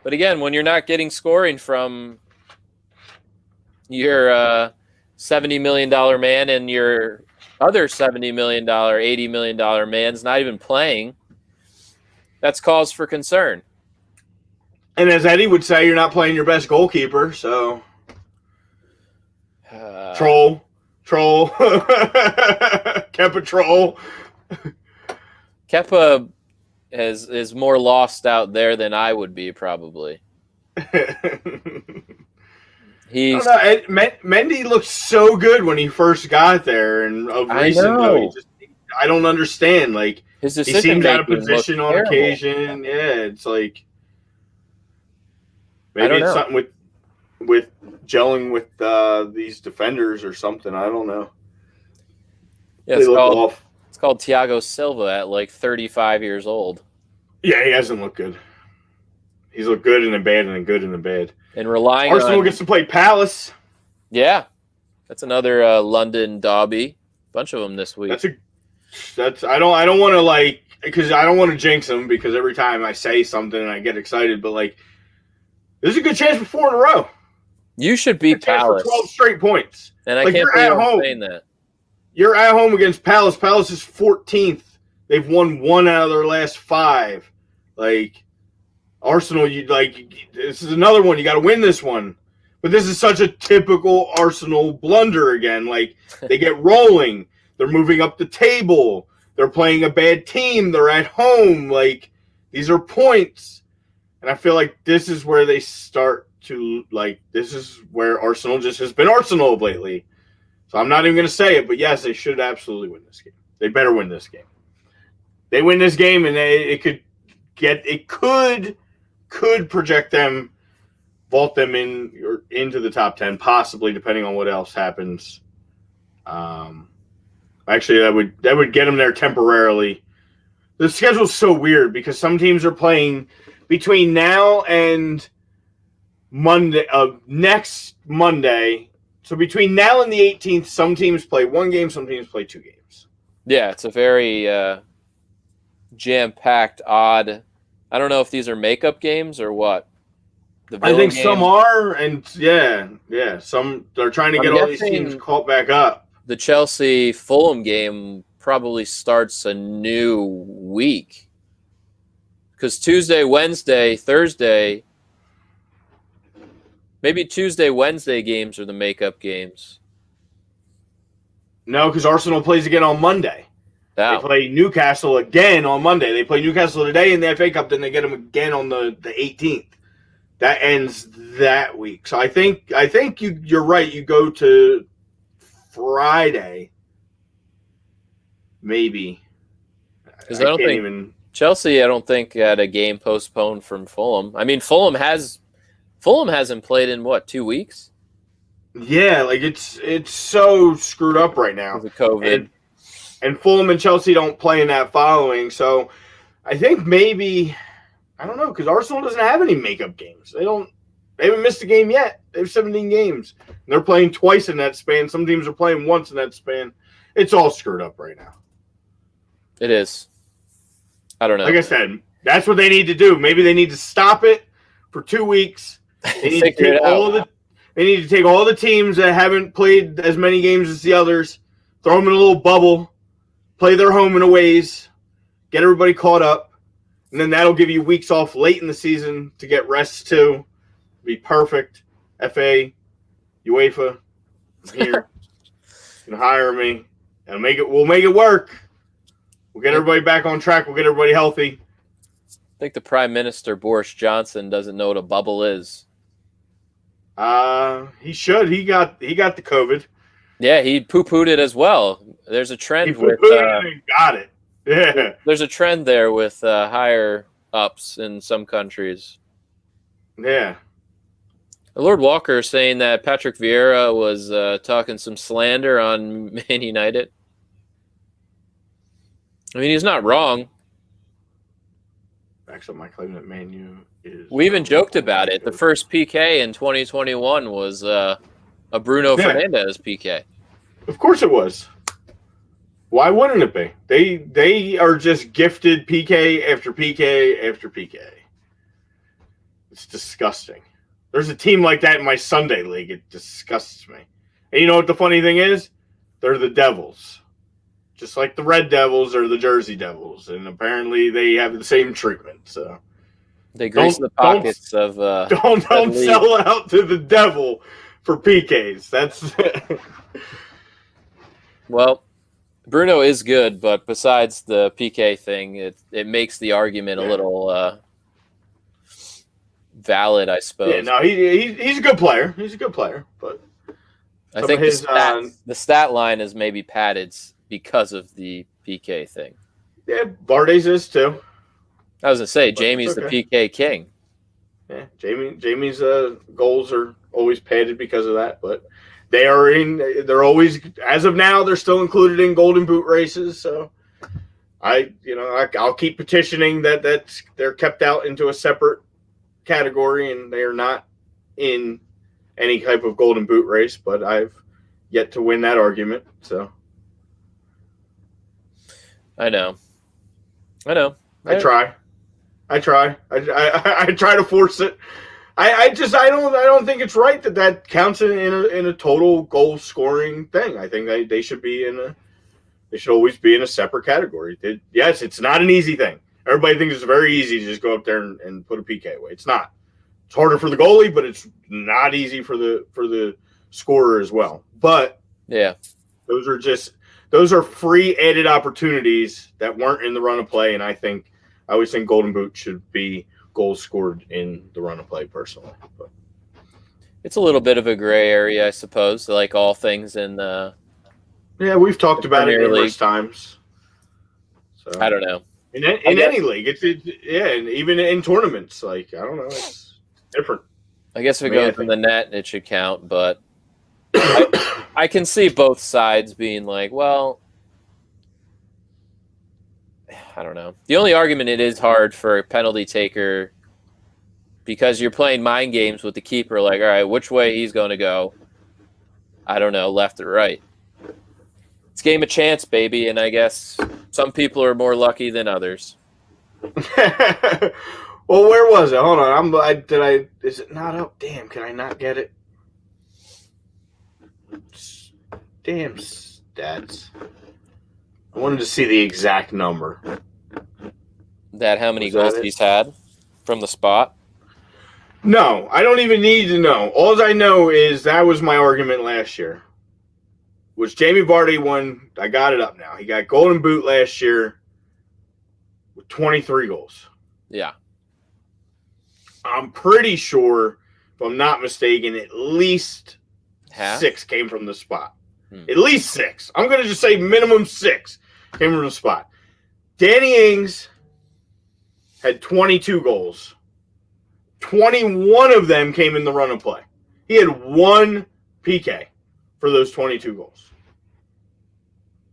But again, when you're not getting scoring from your $70 million man and your other $70 million, $80 million man's not even playing, that's cause for concern. And as Eddie would say, you're not playing your best goalkeeper, so troll. Kepa troll. Kepa is more lost out there than I would be, probably. Mendy looked so good when he first got there, and I don't understand. Like, his he seems out of position on occasion. Yeah, it's like maybe it's something with gelling with these defenders or something. I don't know. Yeah, it's called Thiago Silva at like 35 years old. Yeah, he hasn't looked good. He's looked good in the bad and good in the bad. And relying Arsenal gets to play Palace. Yeah, that's another London derby. Bunch of them this week. I don't want to because I don't want to jinx them, because every time I say something and I get excited, but like there's a good chance for 4 in a row. You should beat Palace. 12 straight points. And I can't believe I'm saying that. You're at home against Palace. Palace is 14th. They've won 1 out of their last 5. Like, Arsenal, this is another one. You got to win this one. But this is such a typical Arsenal blunder again. Like, they get rolling. They're moving up the table. They're playing a bad team. They're at home. Like, these are points. And I feel like this is where they start to, this is where Arsenal just has been Arsenal lately. So I'm not even going to say it, but yes, they should absolutely win this game. They better win this game. They win this game, and it could project them, vault them into the top 10, possibly, depending on what else happens. Actually, that would get them there temporarily. The schedule's so weird because some teams are playing between now and Monday, next Monday. So between now and the 18th, some teams play 1 game, some teams play 2 games. Yeah, it's a very jam-packed, odd. I don't know if these are makeup games or what. I think some are, and yeah, some they're trying to get all these teams caught back up. The Chelsea Fulham game probably starts a new week because Tuesday, Wednesday, Thursday. Maybe Tuesday, Wednesday games are the makeup games. No, because Arsenal plays again on Monday. Oh. They play Newcastle again on Monday. They play Newcastle today in the FA Cup, then they get them again on the 18th. That ends that week. So I think you're right. You go to Friday, maybe. Because I don't think Chelsea. I don't think had a game postponed from Fulham. I mean, Fulham hasn't played in 2 weeks? Yeah, like it's so screwed up right now. With COVID. And Fulham and Chelsea don't play in that following. So I think maybe, I don't know, because Arsenal doesn't have any makeup games. They haven't missed a game yet. They have 17 games. And they're playing twice in that span. Some teams are playing once in that span. It's all screwed up right now. It is. I don't know. Like I said, that's what they need to do. Maybe they need to stop it for 2 weeks. They need to take They need to take all the teams that haven't played as many games as the others, throw them in a little bubble, play their home and aways, get everybody caught up, and then that'll give you weeks off late in the season to get rest too. Be perfect. FA, UEFA, I'm here. You can hire me, and we'll make it work. We'll get everybody back on track. We'll get everybody healthy. I think the Prime Minister Boris Johnson doesn't know what a bubble is. He should. He got the COVID. Yeah, he poo-pooed it as well. There's a trend with got it. Yeah. There's a trend there with higher ups in some countries. Yeah. Lord Walker saying that Patrick Vieira was talking some slander on Man United. I mean, he's not wrong. Backs up my claim that Man U is. We even joked about it. The first PK in 2021 was a Bruno Fernandes PK. Of course it was. Why wouldn't it be? They are just gifted PK after PK after PK. It's disgusting. There's a team like that in my Sunday league. It disgusts me. And you know what the funny thing is? They're the Devils. Just like the Red Devils or the Jersey Devils. And apparently they have the same treatment. So they grease the pockets of don't sell out to the devil for PKs. That's well, Bruno is good, but besides the PK thing, it makes the argument a little valid, I suppose. Yeah, no, he's a good player. He's a good player, but I think the stat line is maybe padded because of the PK thing. Yeah, Bardes is too. I was gonna say Jamie's the PK king. Yeah, Jamie's goals are always padded because of that, but they're always, as of now, they're still included in Golden Boot races. So I'll keep petitioning that they're kept out into a separate category and they are not in any type of Golden Boot race, but I've yet to win that argument. So I know. I try. I try to force it. I don't think it's right that counts in a total goal scoring thing. I think they should always be in a separate category. Yes, it's not an easy thing. Everybody thinks it's very easy to just go up there and put a PK away. It's not. It's harder for the goalie, but it's not easy for the scorer as well. But yeah, those are free added opportunities that weren't in the run of play, and I always think Golden Boot should be goals scored in the run of play personally. But it's a little bit of a gray area, I suppose, like all things in yeah, we've talked about it numerous times. So I don't know. In any league, and even in tournaments, like I don't know, it's different. I guess if it goes in the net, it should count, but I can see both sides being like, well, I don't know. The only argument it is hard for a penalty taker because you're playing mind games with the keeper, like, all right, which way he's going to go? I don't know, left or right. It's game of chance, baby, and I guess some people are more lucky than others. Well, where was it? Hold on. Is it not up? Damn, can I not get it? Damn stats. I wanted to see the exact number. That how many goals he's had from the spot? No, I don't even need to know. All I know is that was my argument last year. Was Jamie Vardy won? I got it up now. He got Golden Boot last year with 23 goals. Yeah. I'm pretty sure, if I'm not mistaken, at least 6 came from the spot. At least 6. I'm going to just say minimum 6 came from the spot. Danny Ings had 22 goals. 21 of them came in the run of play. He had 1 PK for those 22 goals.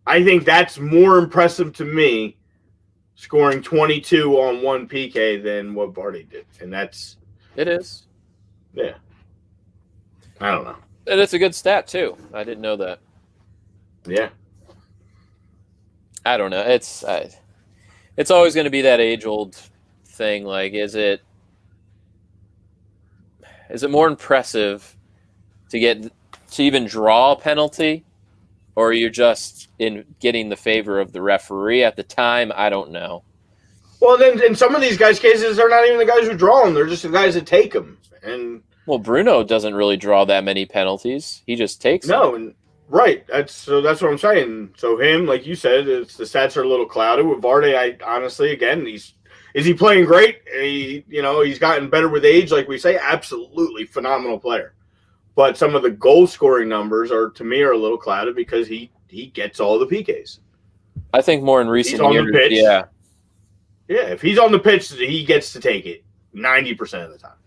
I think that's more impressive to me, scoring 22 on 1 PK than what Vardy did. And it is. Yeah. I don't know. And it's a good stat, too. I didn't know that. Yeah. I don't know. It's always going to be that age-old thing. Like, is it more impressive to even draw a penalty, or you're just in getting the favor of the referee at the time? I don't know. Well, then in some of ththese guys' cases, they're not even the guys who draw them; they're just the guys that take them. And well, Bruno doesn't really draw that many penalties; he just takes them. No, and right. That's what I'm saying. So him, like you said, the stats are a little clouded. With Vardy, I honestly, again, is he playing great? He's gotten better with age, like we say. Absolutely phenomenal player. But some of the goal scoring numbers are a little clouded because he gets all the PKs. I think more in recent years. The pitch, yeah. Yeah, if he's on the pitch, he gets to take it 90% of the time.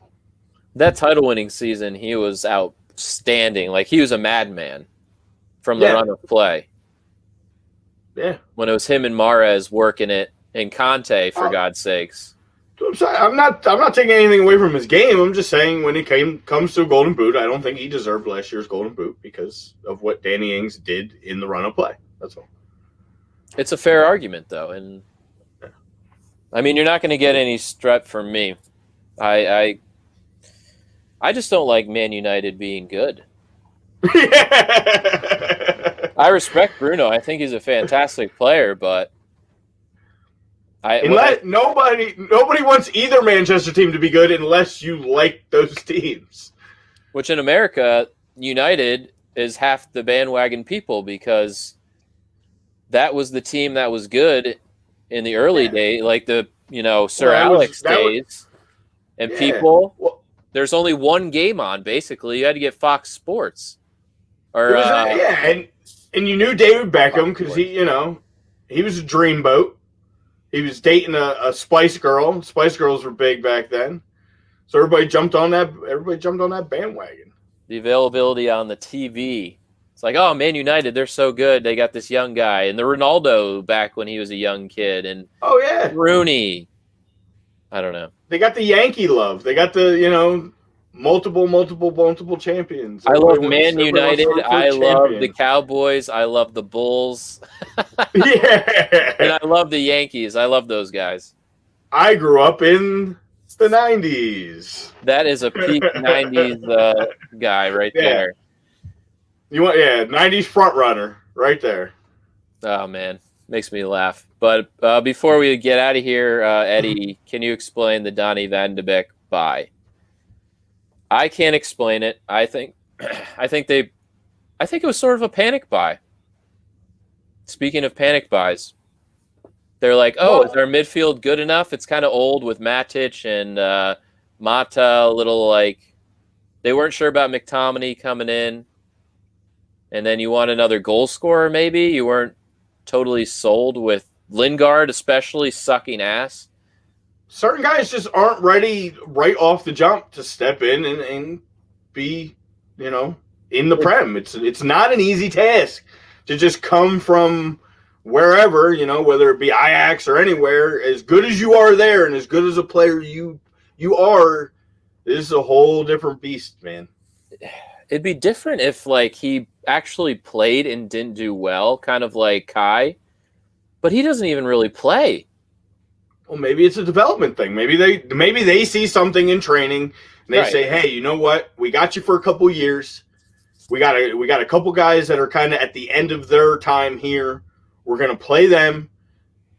That title-winning season, he was outstanding. Like, he was a madman from the run of play. Yeah. When it was him and Mahrez working it, and Conte, for God's sakes. I'm sorry, I'm not taking anything away from his game. I'm just saying when it comes to a Golden Boot, I don't think he deserved last year's Golden Boot because of what Danny Ings did in the run of play. That's all. It's a fair argument, though, and I mean, you're not going to get any strep from me. I just don't like Man United being good. I respect Bruno. I think he's a fantastic player, but nobody wants either Manchester team to be good unless you like those teams. Which in America, United is half the bandwagon people because that was the team that was good in the early day, like the Sir Alex days. People, there's only one game on. Basically, you had to get Fox Sports. And you knew David Beckham because he was a dreamboat. He was dating a Spice Girl. Spice Girls were big back then, so everybody jumped on that. Everybody jumped on that bandwagon. The availability on the TV. It's like, oh, Man United, they're so good. They got this young guy, and the Ronaldo back when he was a young kid, and Rooney. I don't know. They got the Yankee love. They got the multiple champions. I love Man United. I love the Cowboys. I love the Bulls. And I love the Yankees. I love those guys. I grew up in the 90s. That is a peak 90s guy right there. You want 90s front runner right there. Oh man, makes me laugh. But before we get out of here, Eddie, can you explain the Donny van de Beek buy? I can't explain it. I think it was sort of a panic buy. Speaking of panic buys, they're like, oh, is our midfield good enough? It's kind of old with Matic and Mata. A little like they weren't sure about McTominay coming in, and then you want another goal scorer. Maybe you weren't totally sold with Lingard, especially sucking ass. Certain guys just aren't ready right off the jump to step in and be, in the Prem. It's not an easy task to just come from wherever, whether it be Ajax or anywhere. As good as you are there and as good as a player you are, this is a whole different beast, man. It'd be different if he actually played and didn't do well, kind of like Kai, but he doesn't even really play. Well, maybe it's a development thing. Maybe they see something in training and they say, "Hey, you know what? We got you for a couple years. We got a couple guys that are kind of at the end of their time here. We're going to play them.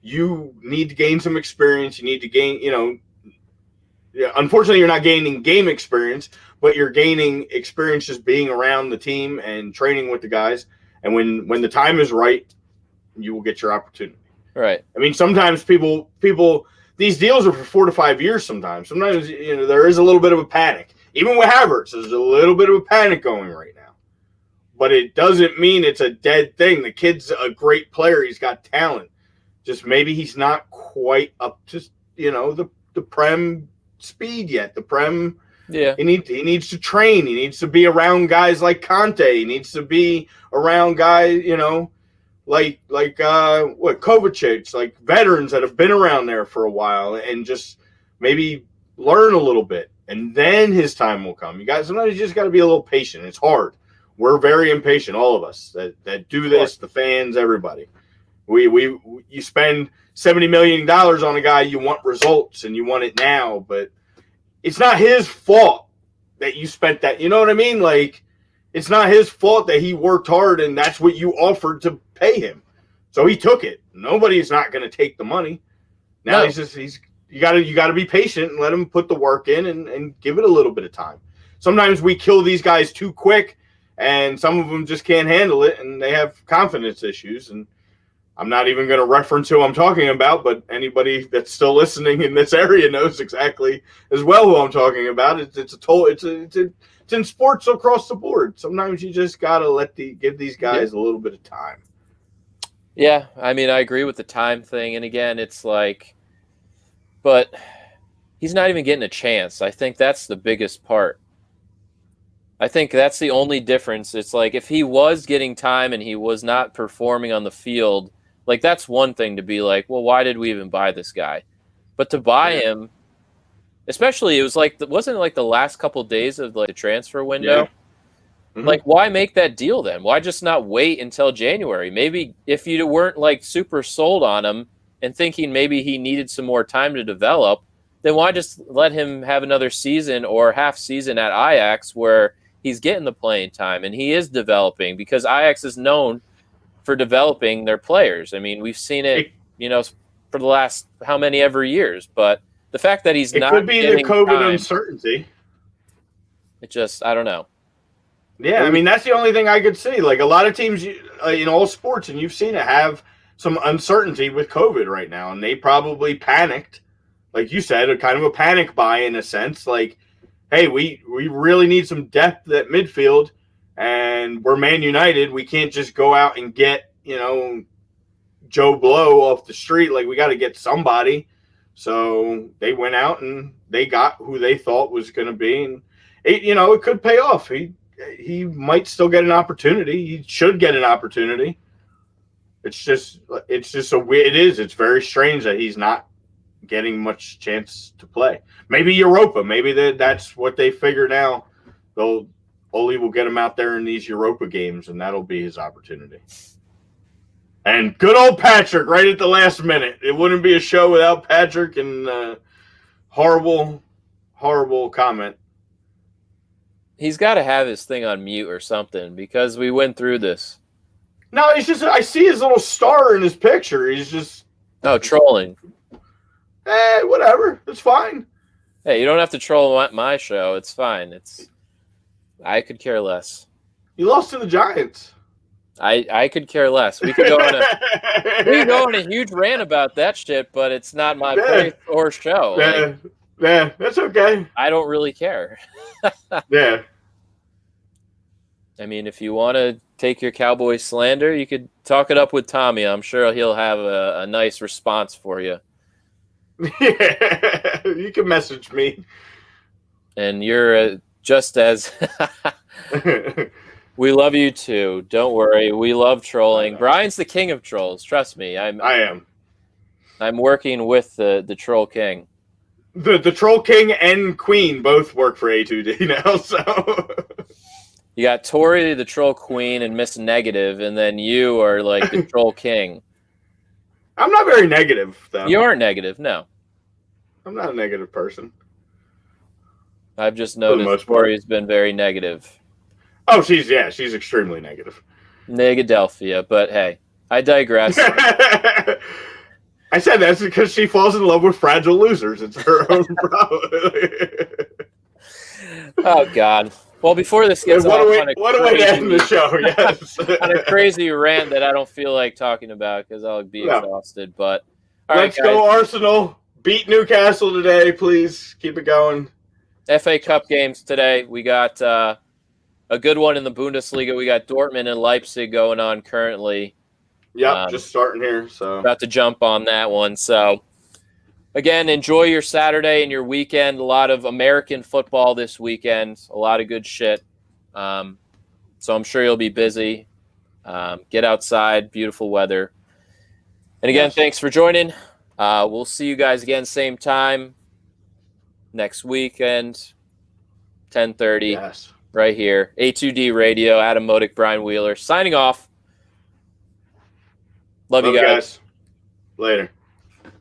You need to gain some experience. You need to gain, unfortunately, you're not gaining game experience, but you're gaining experience just being around the team and training with the guys. And when the time is right, you will get your opportunity." Right. I mean, sometimes people, these deals are for 4 to 5 years. Sometimes there is a little bit of a panic. Even with Havertz, there's a little bit of a panic going right now. But it doesn't mean it's a dead thing. The kid's a great player. He's got talent. Just maybe he's not quite up to, the Prem speed yet. The Prem, he needs to train. He needs to be around guys like Conte. He needs to be around guys, like Kovacic, like veterans that have been around there for a while and just maybe learn a little bit. And then his time will come. You guys, sometimes you just got to be a little patient. It's hard. We're very impatient, all of us that do this, the fans, everybody. You spend $70 million on a guy, you want results and you want it now, but it's not his fault that you spent that. You know what I mean? Like, it's not his fault that he worked hard and that's what you offered to pay him. So he took it. Nobody's not going to take the money. Now you got to be patient and let him put the work in and give it a little bit of time. Sometimes we kill these guys too quick and some of them just can't handle it and they have confidence issues. And I'm not even going to reference who I'm talking about, but anybody that's still listening in this area knows exactly as well who I'm talking about. It's in sports across the board. Sometimes you just gotta give these guys a little bit of time. Yeah, I mean, I agree with the time thing, and again, it's like, but he's not even getting a chance. I think that's the biggest part. I think that's the only difference. It's like if he was getting time and he was not performing on the field, like that's one thing to be like, well, why did we even buy this guy? But to buy him, especially it was like wasn't it like the last couple days of like the transfer window? Yeah. Like why make that deal then? Why just not wait until January? Maybe if you weren't like super sold on him and thinking maybe he needed some more time to develop, then why just let him have another season or half season at Ajax where he's getting the playing time and he is developing, because Ajax is known for developing their players. I mean, we've seen it, for the last how many ever years. But the fact that he's not, it could be the COVID uncertainty. It just, I don't know. Yeah, I mean, that's the only thing I could see. Like a lot of teams in all sports, and you've seen it, have some uncertainty with COVID right now, and they probably panicked, like you said, a kind of a panic buy in a sense, like, hey, we really need some depth at midfield, and we're Man United. We can't just go out and get, Joe Blow off the street. Like, we got to get somebody. So they went out and they got who they thought was going to be. And, it could pay off. He might still get an opportunity. He should get an opportunity. It's very strange that he's not getting much chance to play. Maybe Europa. Maybe that's what they figure now. Ole will get him out there in these Europa games, and that'll be his opportunity. And good old Patrick right at the last minute. It wouldn't be a show without Patrick, and horrible, horrible comment. He's got to have his thing on mute or something, because we went through this. No, it's just I see his little star in his picture. He's just trolling. Whatever. It's fine. Hey, you don't have to troll my show. It's fine. I could care less. You lost to the Giants. I could care less. We could go on a huge rant about that shit, but it's not my place or show. Yeah, that's okay. I don't really care. Yeah. I mean, if you want to take your Cowboy slander, you could talk it up with Tommy. I'm sure he'll have a nice response for you. Yeah, you can message me. And you're just as... We love you too. Don't worry. We love trolling. Brian's the king of trolls. Trust me. I am. I'm working with the Troll King. The Troll King and Queen both work for A2D now, so... You got Tori, the Troll Queen, and Miss Negative, and then you are like the Troll King. I'm not very negative, though. You aren't negative, no. I'm not a negative person. I've just noticed Tori's been very negative. Oh, she's extremely negative. Negadelphia, but hey, I digress. I said that's because she falls in love with fragile losers. It's her own problem. Oh, God. Well, before this gets what a way to end the show, yes. On a crazy rant that I don't feel like talking about because I'll be exhausted. But let's go, Arsenal. Beat Newcastle today, please. Keep it going. FA Cup games today. We got a good one in the Bundesliga. We got Dortmund and Leipzig going on currently. Yep, just starting here. So about to jump on that one. So, again, enjoy your Saturday and your weekend. A lot of American football this weekend. A lot of good shit. So I'm sure you'll be busy. Get outside. Beautiful weather. And again, thanks for joining. We'll see you guys again same time next weekend, 10:30, right here. A2D Radio, Adam Modick, Brian Wheeler, signing off. Love you guys. Later.